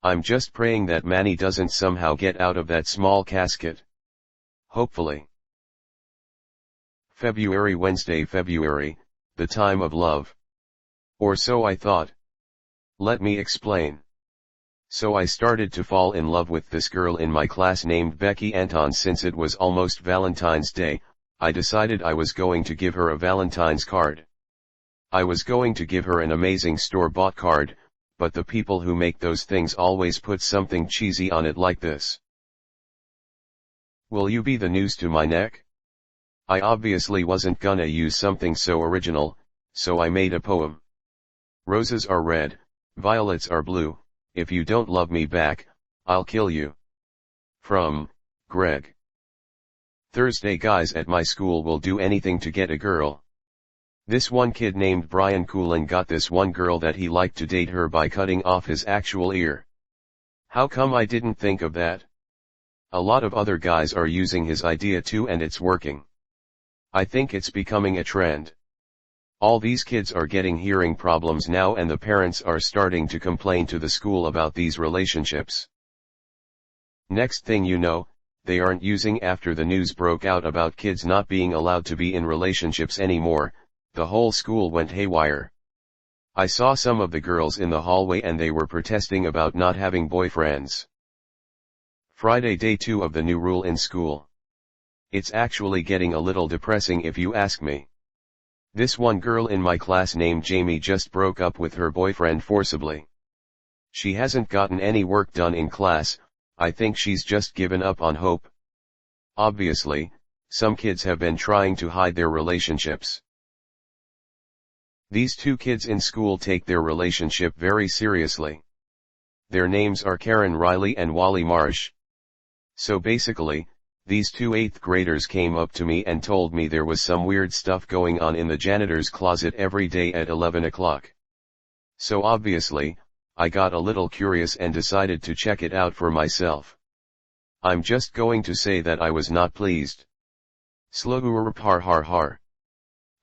A: I'm just praying that Manny doesn't somehow get out of that small casket. Hopefully. February. Wednesday. February, the time of love. Or so I thought. Let me explain. So I started to fall in love with this girl in my class named Becky Anton. Since it was almost Valentine's Day, I decided I was going to give her a Valentine's card. I was going to give her an amazing store-bought card, but the people who make those things always put something cheesy on it like this. Will you be the noose to my neck? I obviously wasn't gonna use something so original, so I made a poem. Roses are red, violets are blue, if you don't love me back, I'll kill you. From Greg. Thursday. Guys at my school will do anything to get a girl. This one kid named Brian Coolin got this one girl that he liked to date her by cutting off his actual ear. How come I didn't think of that? A lot of other guys are using his idea too and it's working. I think it's becoming a trend. All these kids are getting hearing problems now and the parents are starting to complain to the school about these relationships. Next thing you know, they aren't using. After the news broke out about kids not being allowed to be in relationships anymore, the whole school went haywire. I saw some of the girls in the hallway and they were protesting about not having boyfriends. Friday. Day 2 of the new rule in school. It's actually getting a little depressing if you ask me. This one girl in my class named Jamie just broke up with her boyfriend forcibly. She hasn't gotten any work done in class. I think she's just given up on hope. Obviously, some kids have been trying to hide their relationships. These two kids in school take their relationship very seriously. Their names are Karen Riley and Wally Marsh. So basically, these two 8th graders came up to me and told me there was some weird stuff going on in the janitor's closet every day at 11 o'clock. So obviously, I got a little curious and decided to check it out for myself. I'm just going to say that I was not pleased. Slurp har har har.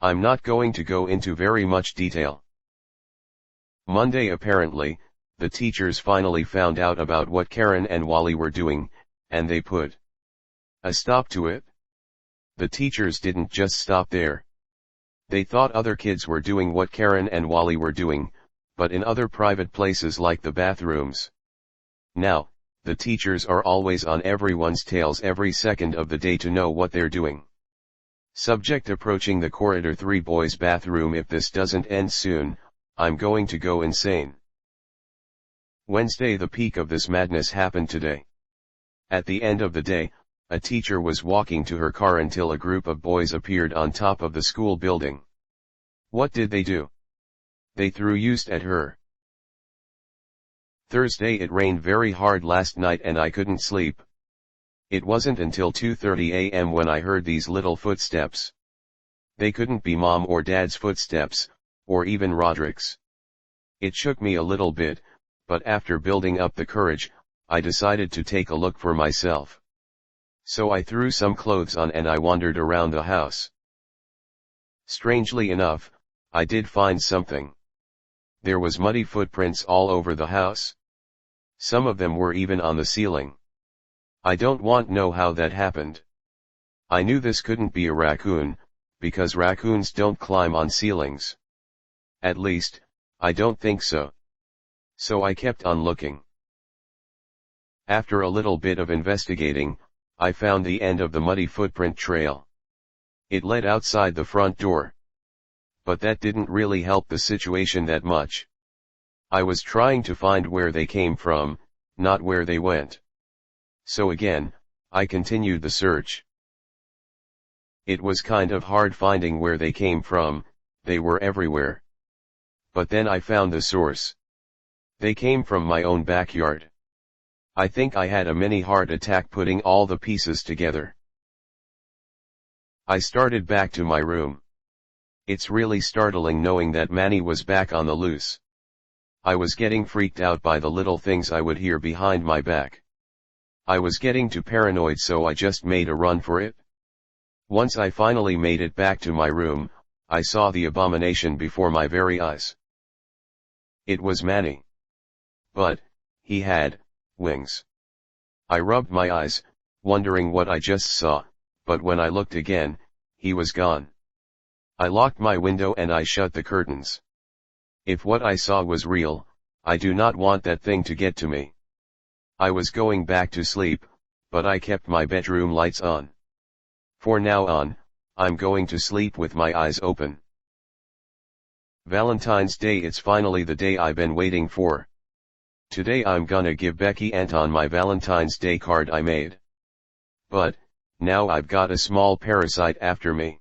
A: I'm not going to go into very much detail. Monday apparently, the teachers finally found out about what Karen and Wally were doing, and they put a stop to it. The teachers didn't just stop there. They thought other kids were doing what Karen and Wally were doing, but in other private places like the bathrooms. Now, the teachers are always on everyone's tails every second of the day to know what they're doing. Subject approaching the corridor 3 boys' bathroom. If this doesn't end soon, I'm going to go insane. Wednesday. The peak of this madness happened today. At the end of the day, a teacher was walking to her car until a group of boys appeared on top of the school building. What did they do? They threw yeast at her. Thursday. It rained very hard last night and I couldn't sleep. It wasn't until 2:30 a.m. when I heard these little footsteps. They couldn't be Mom or Dad's footsteps, or even Roderick's. It shook me a little bit, but after building up the courage, I decided to take a look for myself. So I threw some clothes on and I wandered around the house. Strangely enough, I did find something. There was muddy footprints all over the house. Some of them were even on the ceiling. I don't want to know how that happened. I knew this couldn't be a raccoon, because raccoons don't climb on ceilings. At least, I don't think so. So I kept on looking. After a little bit of investigating, I found the end of the muddy footprint trail. It led outside the front door. But that didn't really help the situation that much. I was trying to find where they came from, not where they went. So again, I continued the search. It was kind of hard finding where they came from. They were everywhere. But then I found the source. They came from my own backyard. I think I had a mini heart attack putting all the pieces together. I started back to my room. It's really startling knowing that Manny was back on the loose. I was getting freaked out by the little things I would hear behind my back. I was getting too paranoid, so I just made a run for it. Once I finally made it back to my room, I saw the abomination before my very eyes. It was Manny. But he had wings. I rubbed my eyes, wondering what I just saw, but when I looked again, he was gone. I locked my window and I shut the curtains. If what I saw was real, I do not want that thing to get to me. I was going back to sleep, but I kept my bedroom lights on. For now on, I'm going to sleep with my eyes open. Valentine's Day. It's finally the day I've been waiting for. Today I'm gonna give Becky Anton my Valentine's Day card I made. But, now I've got a small parasite after me.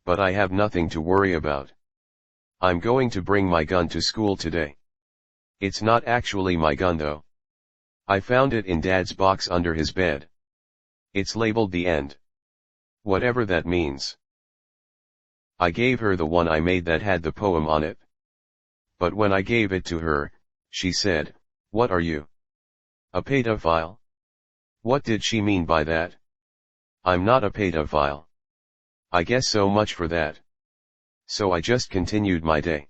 A: But I have nothing to worry about. I'm going to bring my gun to school today. It's not actually my gun though. I found it in Dad's box under his bed. It's labeled The End. Whatever that means. I gave her the one I made that had the poem on it. But when I gave it to her, she said, "What are you? A pedophile?" What did she mean by that? I'm not a pedophile. I guess so much for that. So I just continued my day.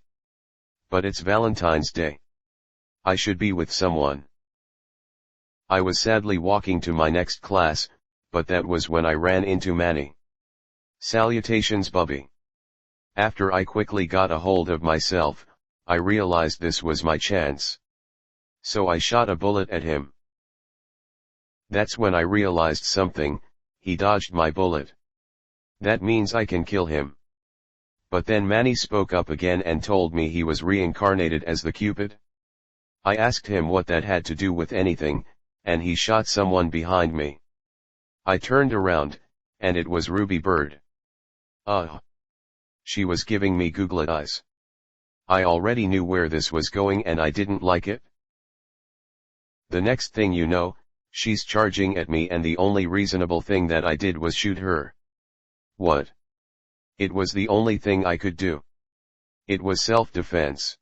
A: But it's Valentine's Day. I should be with someone. I was sadly walking to my next class, but that was when I ran into Manny. Salutations, Bubby. After I quickly got a hold of myself, I realized this was my chance. So I shot a bullet at him. That's when I realized something. He dodged my bullet. That means I can kill him. But then Manny spoke up again and told me he was reincarnated as the Cupid. I asked him what that had to do with anything, and he shot someone behind me. I turned around, and it was Ruby Bird. She was giving me googly eyes. I already knew where this was going and I didn't like it. The next thing you know, she's charging at me and the only reasonable thing that I did was shoot her. What? It was the only thing I could do. It was self-defense.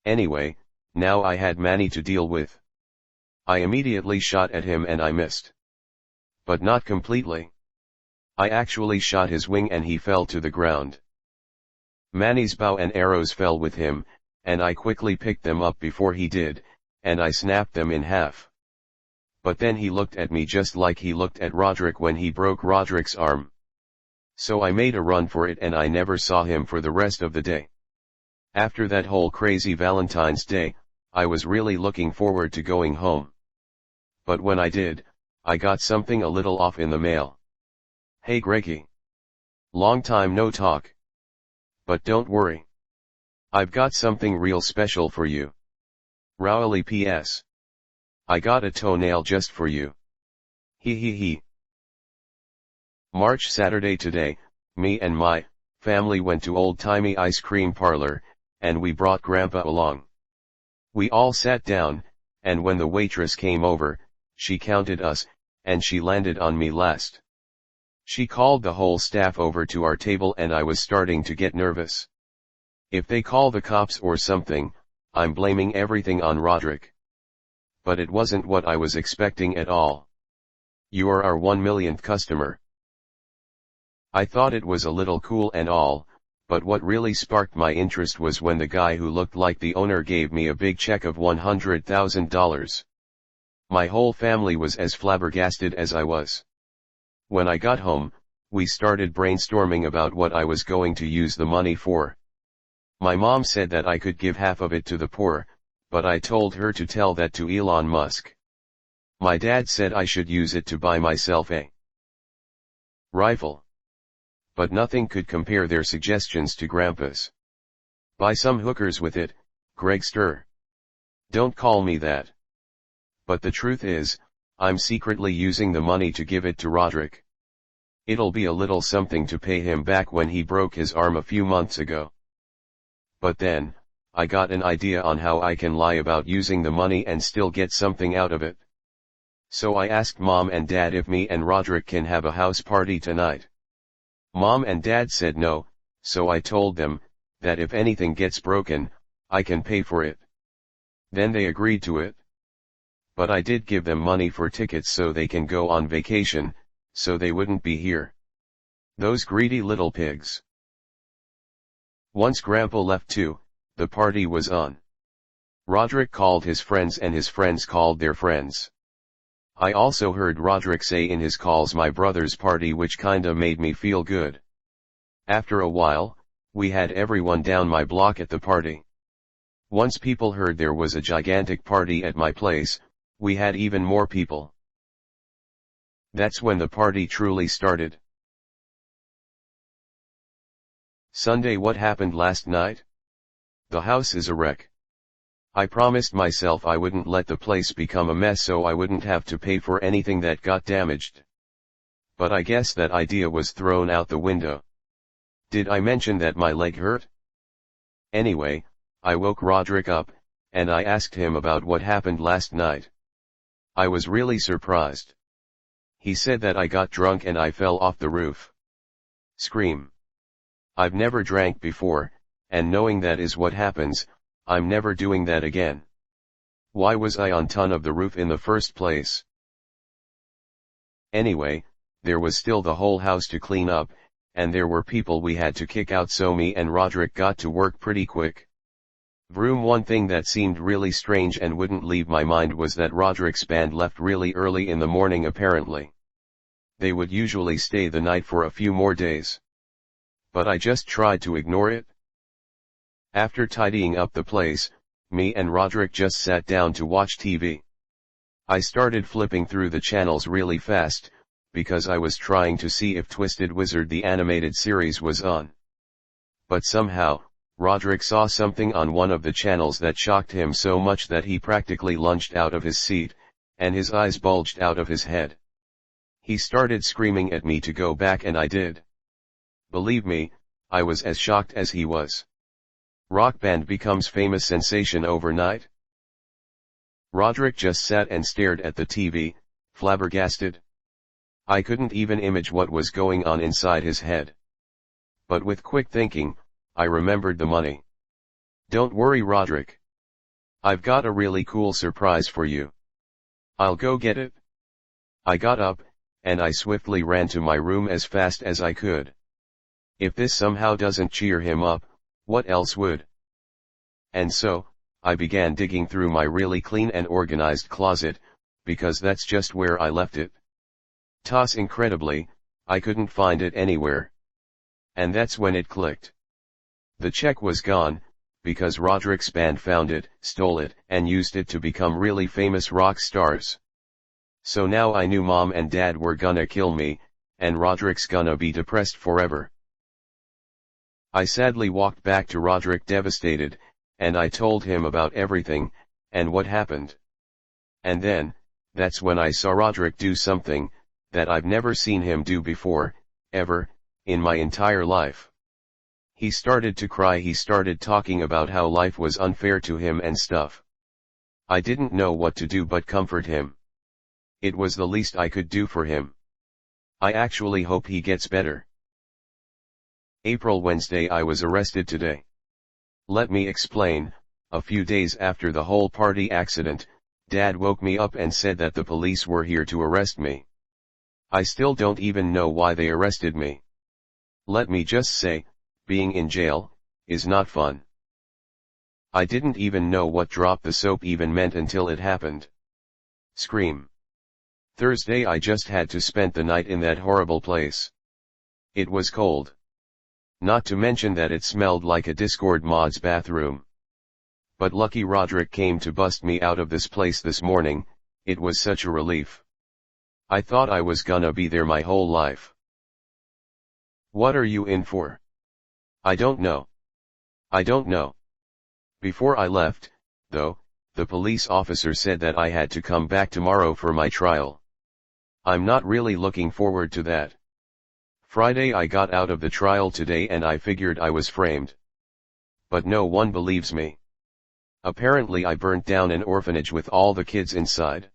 A: Anyway, now I had Manny to deal with. I immediately shot at him and I missed. But not completely. I actually shot his wing and he fell to the ground. Manny's bow and arrows fell with him, and I quickly picked them up before he did, and I snapped them in half. But then he looked at me just like he looked at Roderick when he broke Roderick's arm. So I made a run for it and I never saw him for the rest of the day. After that whole crazy Valentine's Day, I was really looking forward to going home. But when I did, I got something a little off in the mail. Hey Greggy. Long time no talk. But don't worry. I've got something real special for you. Rowley P.S. I got a toenail just for you. Hee hee hee. March Saturday today, me and my family went to old-timey ice cream parlor, and we brought Grandpa along. We all sat down, and when the waitress came over, she counted us, and she landed on me last. She called the whole staff over to our table and I was starting to get nervous. If they call the cops or something, I'm blaming everything on Roderick. But it wasn't what I was expecting at all. You're our 1 millionth customer. I thought it was a little cool and all, but what really sparked my interest was when the guy who looked like the owner gave me a big check of $100,000. My whole family was as flabbergasted as I was. When I got home, we started brainstorming about what I was going to use the money for. My mom said that I could give half of it to the poor, but I told her to tell that to Elon Musk. My dad said I should use it to buy myself a rifle. But nothing could compare their suggestions to Grandpa's. Buy some hookers with it, Gregster. Don't call me that. But the truth is, I'm secretly using the money to give it to Roderick. It'll be a little something to pay him back when he broke his arm a few months ago. But then, I got an idea on how I can lie about using the money and still get something out of it. So I asked Mom and Dad if me and Roderick can have a house party tonight. Mom and Dad said no, so I told them that if anything gets broken, I can pay for it. Then they agreed to it. But I did give them money for tickets so they can go on vacation, so they wouldn't be here. Those greedy little pigs. Once Grandpa left too, the party was on. Roderick called his friends and his friends called their friends. I also heard Roderick say in his calls my brother's party, which kinda made me feel good. After a while, we had everyone down my block at the party. Once people heard there was a gigantic party at my place, we had even more people. That's when the party truly started. Sunday. What happened last night? The house is a wreck. I promised myself I wouldn't let the place become a mess so I wouldn't have to pay for anything that got damaged. But I guess that idea was thrown out the window. Did I mention that my leg hurt? Anyway, I woke Roderick up, and I asked him about what happened last night. I was really surprised. He said that I got drunk and I fell off the roof. Scream. I've never drank before, and knowing that is what happens, I'm never doing that again. Why was I on top of the roof in the first place? Anyway, there was still the whole house to clean up, and there were people we had to kick out, so me and Roderick got to work pretty quick. Vroom. One thing that seemed really strange and wouldn't leave my mind was that Roderick's band left really early in the morning apparently. They would usually stay the night for a few more days. But I just tried to ignore it. After tidying up the place, me and Roderick just sat down to watch TV. I started flipping through the channels really fast, because I was trying to see if Twisted Wizard the animated series was on. But somehow, Roderick saw something on one of the channels that shocked him so much that he practically lunged out of his seat, and his eyes bulged out of his head. He started screaming at me to go back, and I did. Believe me, I was as shocked as he was. Rock band becomes famous sensation overnight? Roderick just sat and stared at the TV, flabbergasted. I couldn't even imagine what was going on inside his head. But with quick thinking, I remembered the money. Don't worry, Roderick. I've got a really cool surprise for you. I'll go get it. I got up, and I swiftly ran to my room as fast as I could. If this somehow doesn't cheer him up, what else would? And so, I began digging through my really clean and organized closet, because that's just where I left it. Incredibly, I couldn't find it anywhere. And that's when it clicked. The check was gone, because Roderick's band found it, stole it, and used it to become really famous rock stars. So now I knew Mom and Dad were gonna kill me, and Roderick's gonna be depressed forever. I sadly walked back to Roderick devastated, and I told him about everything, and what happened. And then, that's when I saw Roderick do something that I've never seen him do before, ever, in my entire life. He started to cry. He started talking about how life was unfair to him and stuff. I didn't know what to do but comfort him. It was the least I could do for him. I actually hope he gets better. April Wednesday. I was arrested today. Let me explain. A few days after the whole party accident, Dad woke me up and said that the police were here to arrest me. I still don't even know why they arrested me. Let me just say, being in jail is not fun. I didn't even know what drop the soap even meant until it happened. Scream. Thursday. I just had to spend the night in that horrible place. It was cold. Not to mention that it smelled like a Discord mod's bathroom. But lucky Roderick came to bust me out of this place this morning. It was such a relief. I thought I was gonna be there my whole life. What are you in for? I don't know. I don't know. Before I left, though, the police officer said that I had to come back tomorrow for my trial. I'm not really looking forward to that. Friday I got out of the trial today and I figured I was framed. But no one believes me. Apparently I burnt down an orphanage with all the kids inside.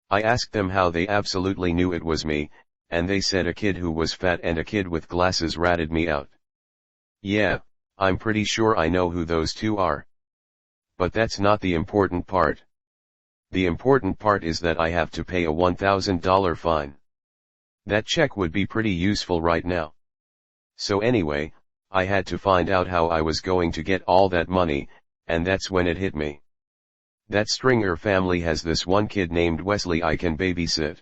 A: I asked them how they absolutely knew it was me, and they said a kid who was fat and a kid with glasses ratted me out. Yeah, I'm pretty sure I know who those two are. But that's not the important part. The important part is that I have to pay a $1,000 fine. That check would be pretty useful right now. So anyway, I had to find out how I was going to get all that money, and that's when it hit me. That Stringer family has this one kid named Wesley I can babysit.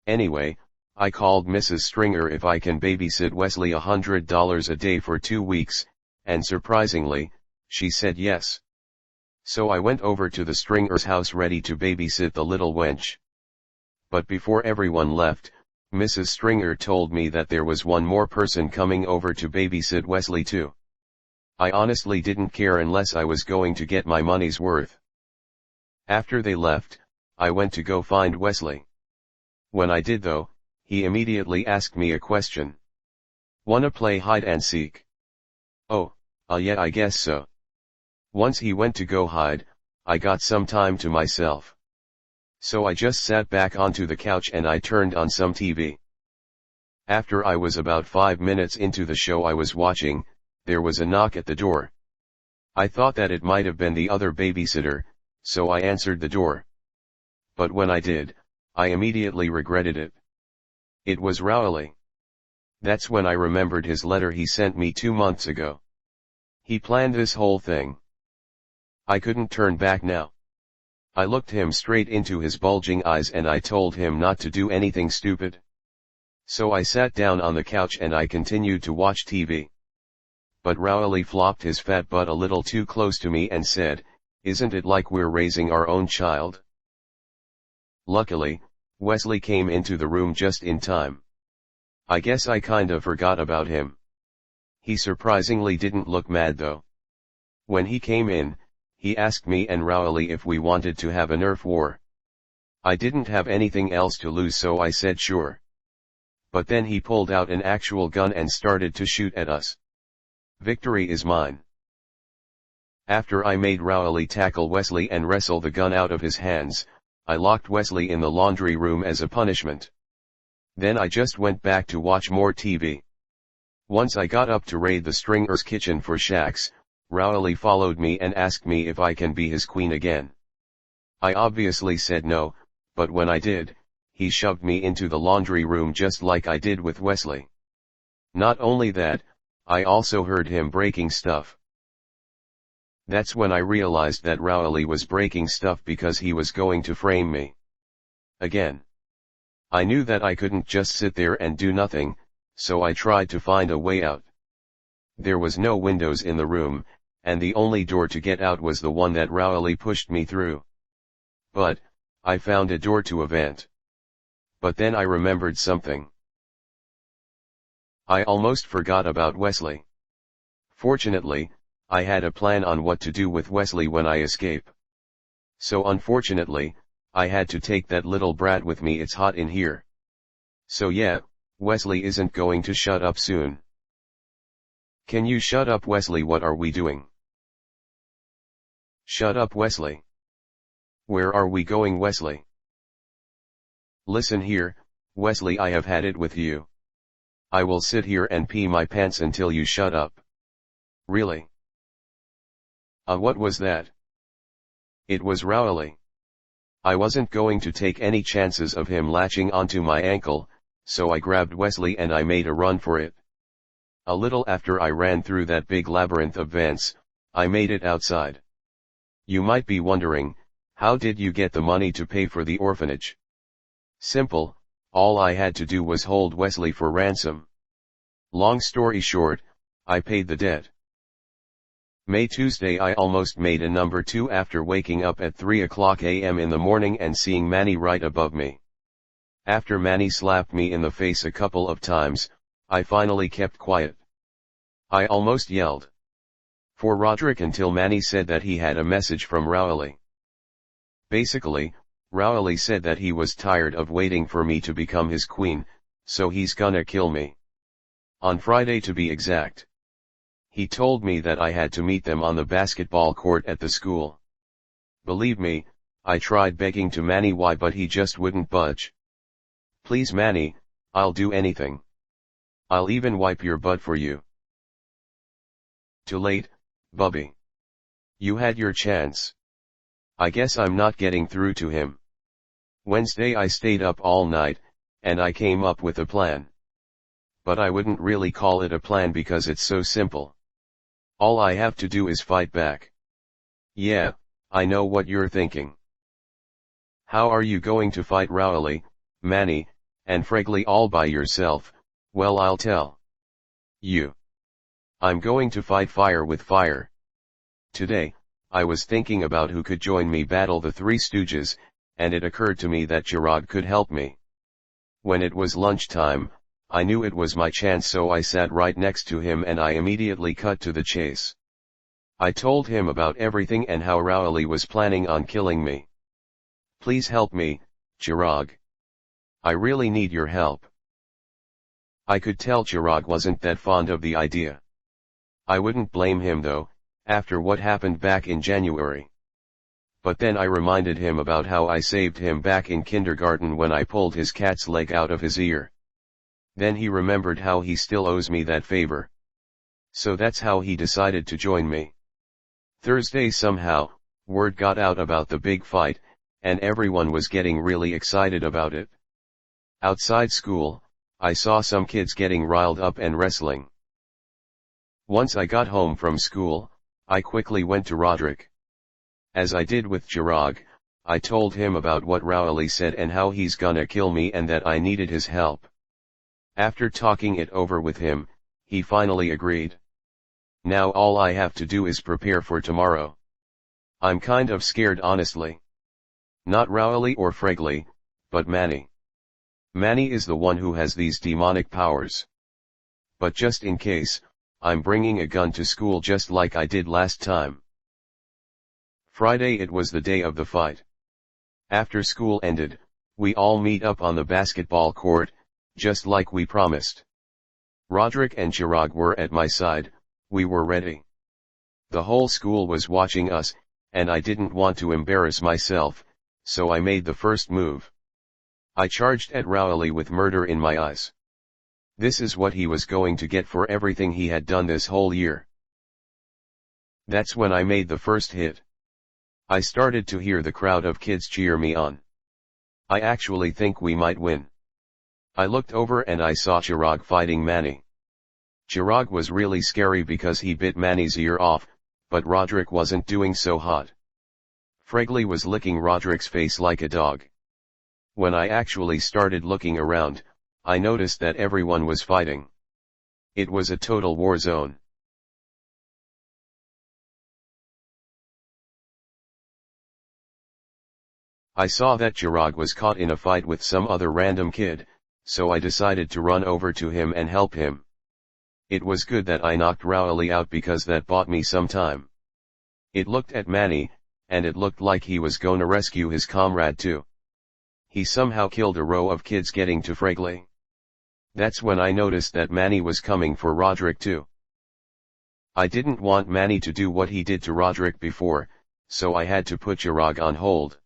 A: Anyway, I called Mrs. Stringer if I can babysit Wesley $100 a day for 2 weeks, and surprisingly, she said yes. So I went over to the Stringers' house ready to babysit the little wench. But before everyone left, Mrs. Stringer told me that there was one more person coming over to babysit Wesley too. I honestly didn't care unless I was going to get my money's worth. After they left, I went to go find Wesley. When I did though, he immediately asked me a question. Wanna play hide and seek? Oh, yeah, I guess so. Once he went to go hide, I got some time to myself. So I just sat back onto the couch and I turned on some TV. After I was about 5 minutes into the show I was watching, there was a knock at the door. I thought that it might have been the other babysitter, so I answered the door. But when I did, I immediately regretted it. It was Rowley. That's when I remembered his letter he sent me 2 months ago. He planned this whole thing. I couldn't turn back now. I looked him straight into his bulging eyes and I told him not to do anything stupid. So I sat down on the couch and I continued to watch TV. But Rowley flopped his fat butt a little too close to me and said, "Isn't it like we're raising our own child?" Luckily, Wesley came into the room just in time. I guess I kinda forgot about him. He surprisingly didn't look mad though. When he came in, he asked me and Rowley if we wanted to have a Nerf war. I didn't have anything else to lose, so I said sure. But then he pulled out an actual gun and started to shoot at us. Victory is mine. After I made Rowley tackle Wesley and wrestle the gun out of his hands, I locked Wesley in the laundry room as a punishment. Then I just went back to watch more TV. Once I got up to raid the Stringer's kitchen for shacks, Rowley followed me and asked me if I can be his queen again. I obviously said no, but when I did, he shoved me into the laundry room just like I did with Wesley. Not only that, I also heard him breaking stuff. That's when I realized that Rowley was breaking stuff because he was going to frame me again. I knew that I couldn't just sit there and do nothing, so I tried to find a way out. There was no windows in the room, and the only door to get out was the one that Rowley pushed me through. But, I found a door to a vent. But then I remembered something. I almost forgot about Wesley. Fortunately, I had a plan on what to do with Wesley when I escape. So unfortunately, I had to take that little brat with me. It's hot in here. So yeah, Wesley isn't going to shut up soon. Can you shut up, Wesley? What are we doing? Shut up, Wesley. Where are we going, Wesley? Listen here, Wesley, I have had it with you. I will sit here and pee my pants until you shut up. Really? What was that? It was Rowley. I wasn't going to take any chances of him latching onto my ankle, so I grabbed Wesley and I made a run for it. A little after I ran through that big labyrinth of vents, I made it outside. You might be wondering, how did you get the money to pay for the orphanage? Simple, all I had to do was hold Wesley for ransom. Long story short, I paid the debt. Tuesday I almost made a number 2 after waking up at 3:00 a.m. in the morning and seeing Manny right above me. After Manny slapped me in the face a couple of times, I finally kept quiet. I almost yelled for Roderick until Manny said that he had a message from Rowley. Basically, Rowley said that he was tired of waiting for me to become his queen, so he's gonna kill me. On Friday to be exact. He told me that I had to meet them on the basketball court at the school. Believe me, I tried begging to Manny why, but he just wouldn't budge. Please Manny, I'll do anything. I'll even wipe your butt for you. Too late, Bubby. You had your chance. I guess I'm not getting through to him. Wednesday I stayed up all night, and I came up with a plan. But I wouldn't really call it a plan because it's so simple. All I have to do is fight back. Yeah, I know what you're thinking. How are you going to fight Rowley, Manny, and Fregley all by yourself? Well, I'll tell you. I'm going to fight fire with fire. Today, I was thinking about who could join me battle the Three Stooges, and it occurred to me that Gerard could help me. When it was lunchtime, I knew it was my chance, so I sat right next to him and I immediately cut to the chase. I told him about everything and how Rowley was planning on killing me. Please help me, Gerard. I really need your help. I could tell Gerard wasn't that fond of the idea. I wouldn't blame him though, after what happened back in January. But then I reminded him about how I saved him back in kindergarten when I pulled his cat's leg out of his ear. Then he remembered how he still owes me that favor. So that's how he decided to join me. Thursday somehow, word got out about the big fight, and everyone was getting really excited about it. Outside school, I saw some kids getting riled up and wrestling. Once I got home from school, I quickly went to Roderick. As I did with Gerard, I told him about what Rowley said and how he's gonna kill me and that I needed his help. After talking it over with him, he finally agreed. Now all I have to do is prepare for tomorrow. I'm kind of scared, honestly. Not Rowley or Fregley, but Manny. Manny is the one who has these demonic powers. But just in case, I'm bringing a gun to school just like I did last time. Friday, it was the day of the fight. After school ended, we all meet up on the basketball court, just like we promised. Roderick and Chirag were at my side, we were ready. The whole school was watching us, and I didn't want to embarrass myself, so I made the first move. I charged at Rowley with murder in my eyes. This is what he was going to get for everything he had done this whole year. That's when I made the first hit. I started to hear the crowd of kids cheer me on. I actually think we might win. I looked over and I saw Chirag fighting Manny. Chirag was really scary because he bit Manny's ear off, but Roderick wasn't doing so hot. Fregley was licking Roderick's face like a dog. When I actually started looking around, I noticed that everyone was fighting. It was a total war zone. I saw that Chirag was caught in a fight with some other random kid, so I decided to run over to him and help him. It was good that I knocked Rowley out because that bought me some time. It looked at Manny, and it looked like he was gonna rescue his comrade too. He somehow killed a row of kids getting to Fregley. That's when I noticed that Manny was coming for Roderick too. I didn't want Manny to do what he did to Roderick before, so I had to put Chirag on hold.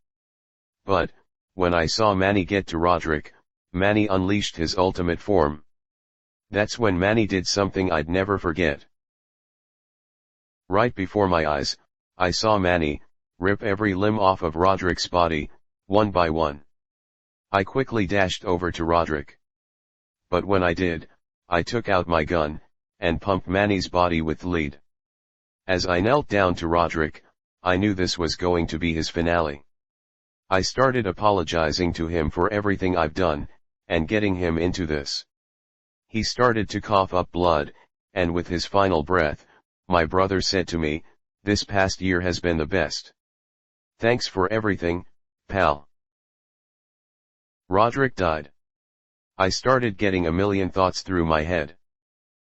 A: But, when I saw Manny get to Roderick, Manny unleashed his ultimate form. That's when Manny did something I'd never forget. Right before my eyes, I saw Manny rip every limb off of Roderick's body, one by one. I quickly dashed over to Roderick. But when I did, I took out my gun, and pumped Manny's body with lead. As I knelt down to Roderick, I knew this was going to be his finale. I started apologizing to him for everything I've done, and getting him into this. He started to cough up blood, and with his final breath, my brother said to me, "This past year has been the best. Thanks for everything, pal." Roderick died. I started getting a million thoughts through my head.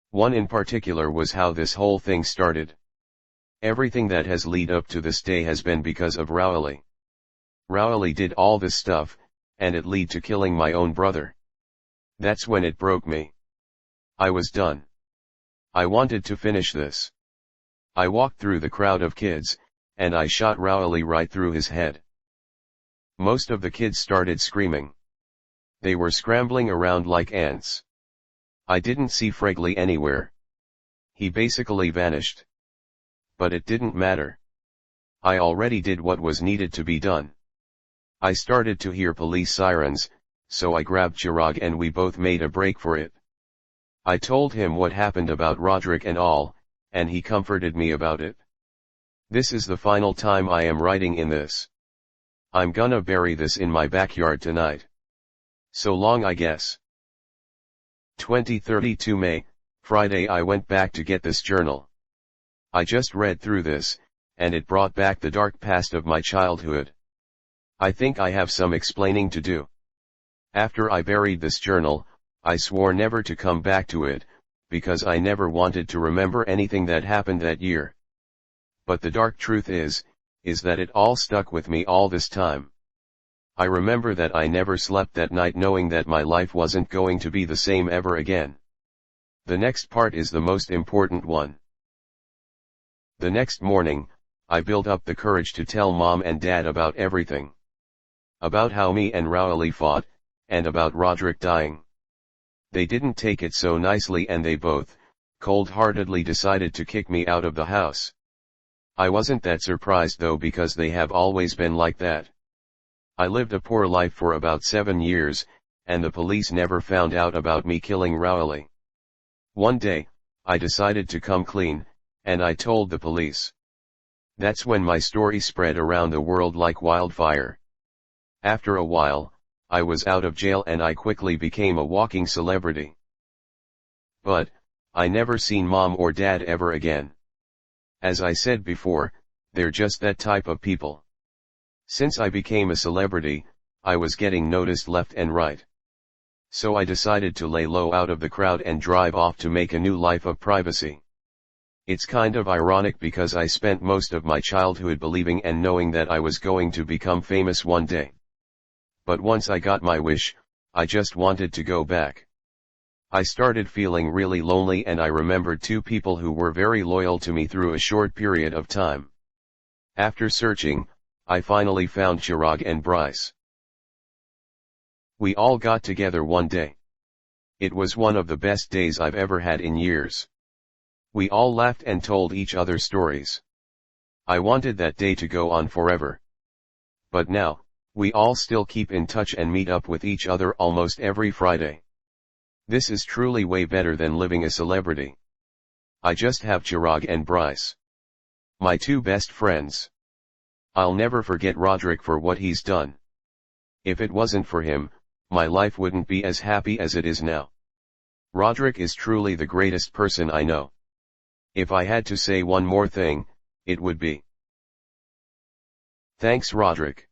A: One in particular was how this whole thing started. Everything that has led up to this day has been because of Rowley. Rowley did all this stuff, and it led to killing my own brother. That's when it broke me. I was done. I wanted to finish this. I walked through the crowd of kids, and I shot Rowley right through his head. Most of the kids started screaming. They were scrambling around like ants. I didn't see Fregley anywhere. He basically vanished. But it didn't matter. I already did what was needed to be done. I started to hear police sirens, so I grabbed Chirag and we both made a break for it. I told him what happened about Roderick and all, and he comforted me about it. This is the final time I am writing in this. I'm gonna bury this in my backyard tonight. So long, I guess. 2032 May, Friday. I went back to get this journal. I just read through this, and it brought back the dark past of my childhood. I think I have some explaining to do. After I buried this journal, I swore never to come back to it, because I never wanted to remember anything that happened that year. But the dark truth is that it all stuck with me all this time. I remember that I never slept that night knowing that my life wasn't going to be the same ever again. The next part is the most important one. The next morning, I built up the courage to tell Mom and Dad about everything. About how me and Rowley fought, and about Roderick dying. They didn't take it so nicely and they both, cold-heartedly decided to kick me out of the house. I wasn't that surprised though because they have always been like that. I lived a poor life for about 7 years, and the police never found out about me killing Rowley. One day, I decided to come clean, and I told the police. That's when my story spread around the world like wildfire. After a while, I was out of jail and I quickly became a walking celebrity. But, I never seen Mom or Dad ever again. As I said before, they're just that type of people. Since I became a celebrity, I was getting noticed left and right. So I decided to lay low out of the crowd and drive off to make a new life of privacy. It's kind of ironic because I spent most of my childhood believing and knowing that I was going to become famous one day. But once I got my wish, I just wanted to go back. I started feeling really lonely and I remembered two people who were very loyal to me through a short period of time. After searching, I finally found Chirag and Bryce. We all got together one day. It was one of the best days I've ever had in years. We all laughed and told each other stories. I wanted that day to go on forever. But now, we all still keep in touch and meet up with each other almost every Friday. This is truly way better than living a celebrity. I just have Chirag and Bryce. My two best friends. I'll never forget Roderick for what he's done. If it wasn't for him, my life wouldn't be as happy as it is now. Roderick is truly the greatest person I know. If I had to say one more thing, it would be thanks, Roderick.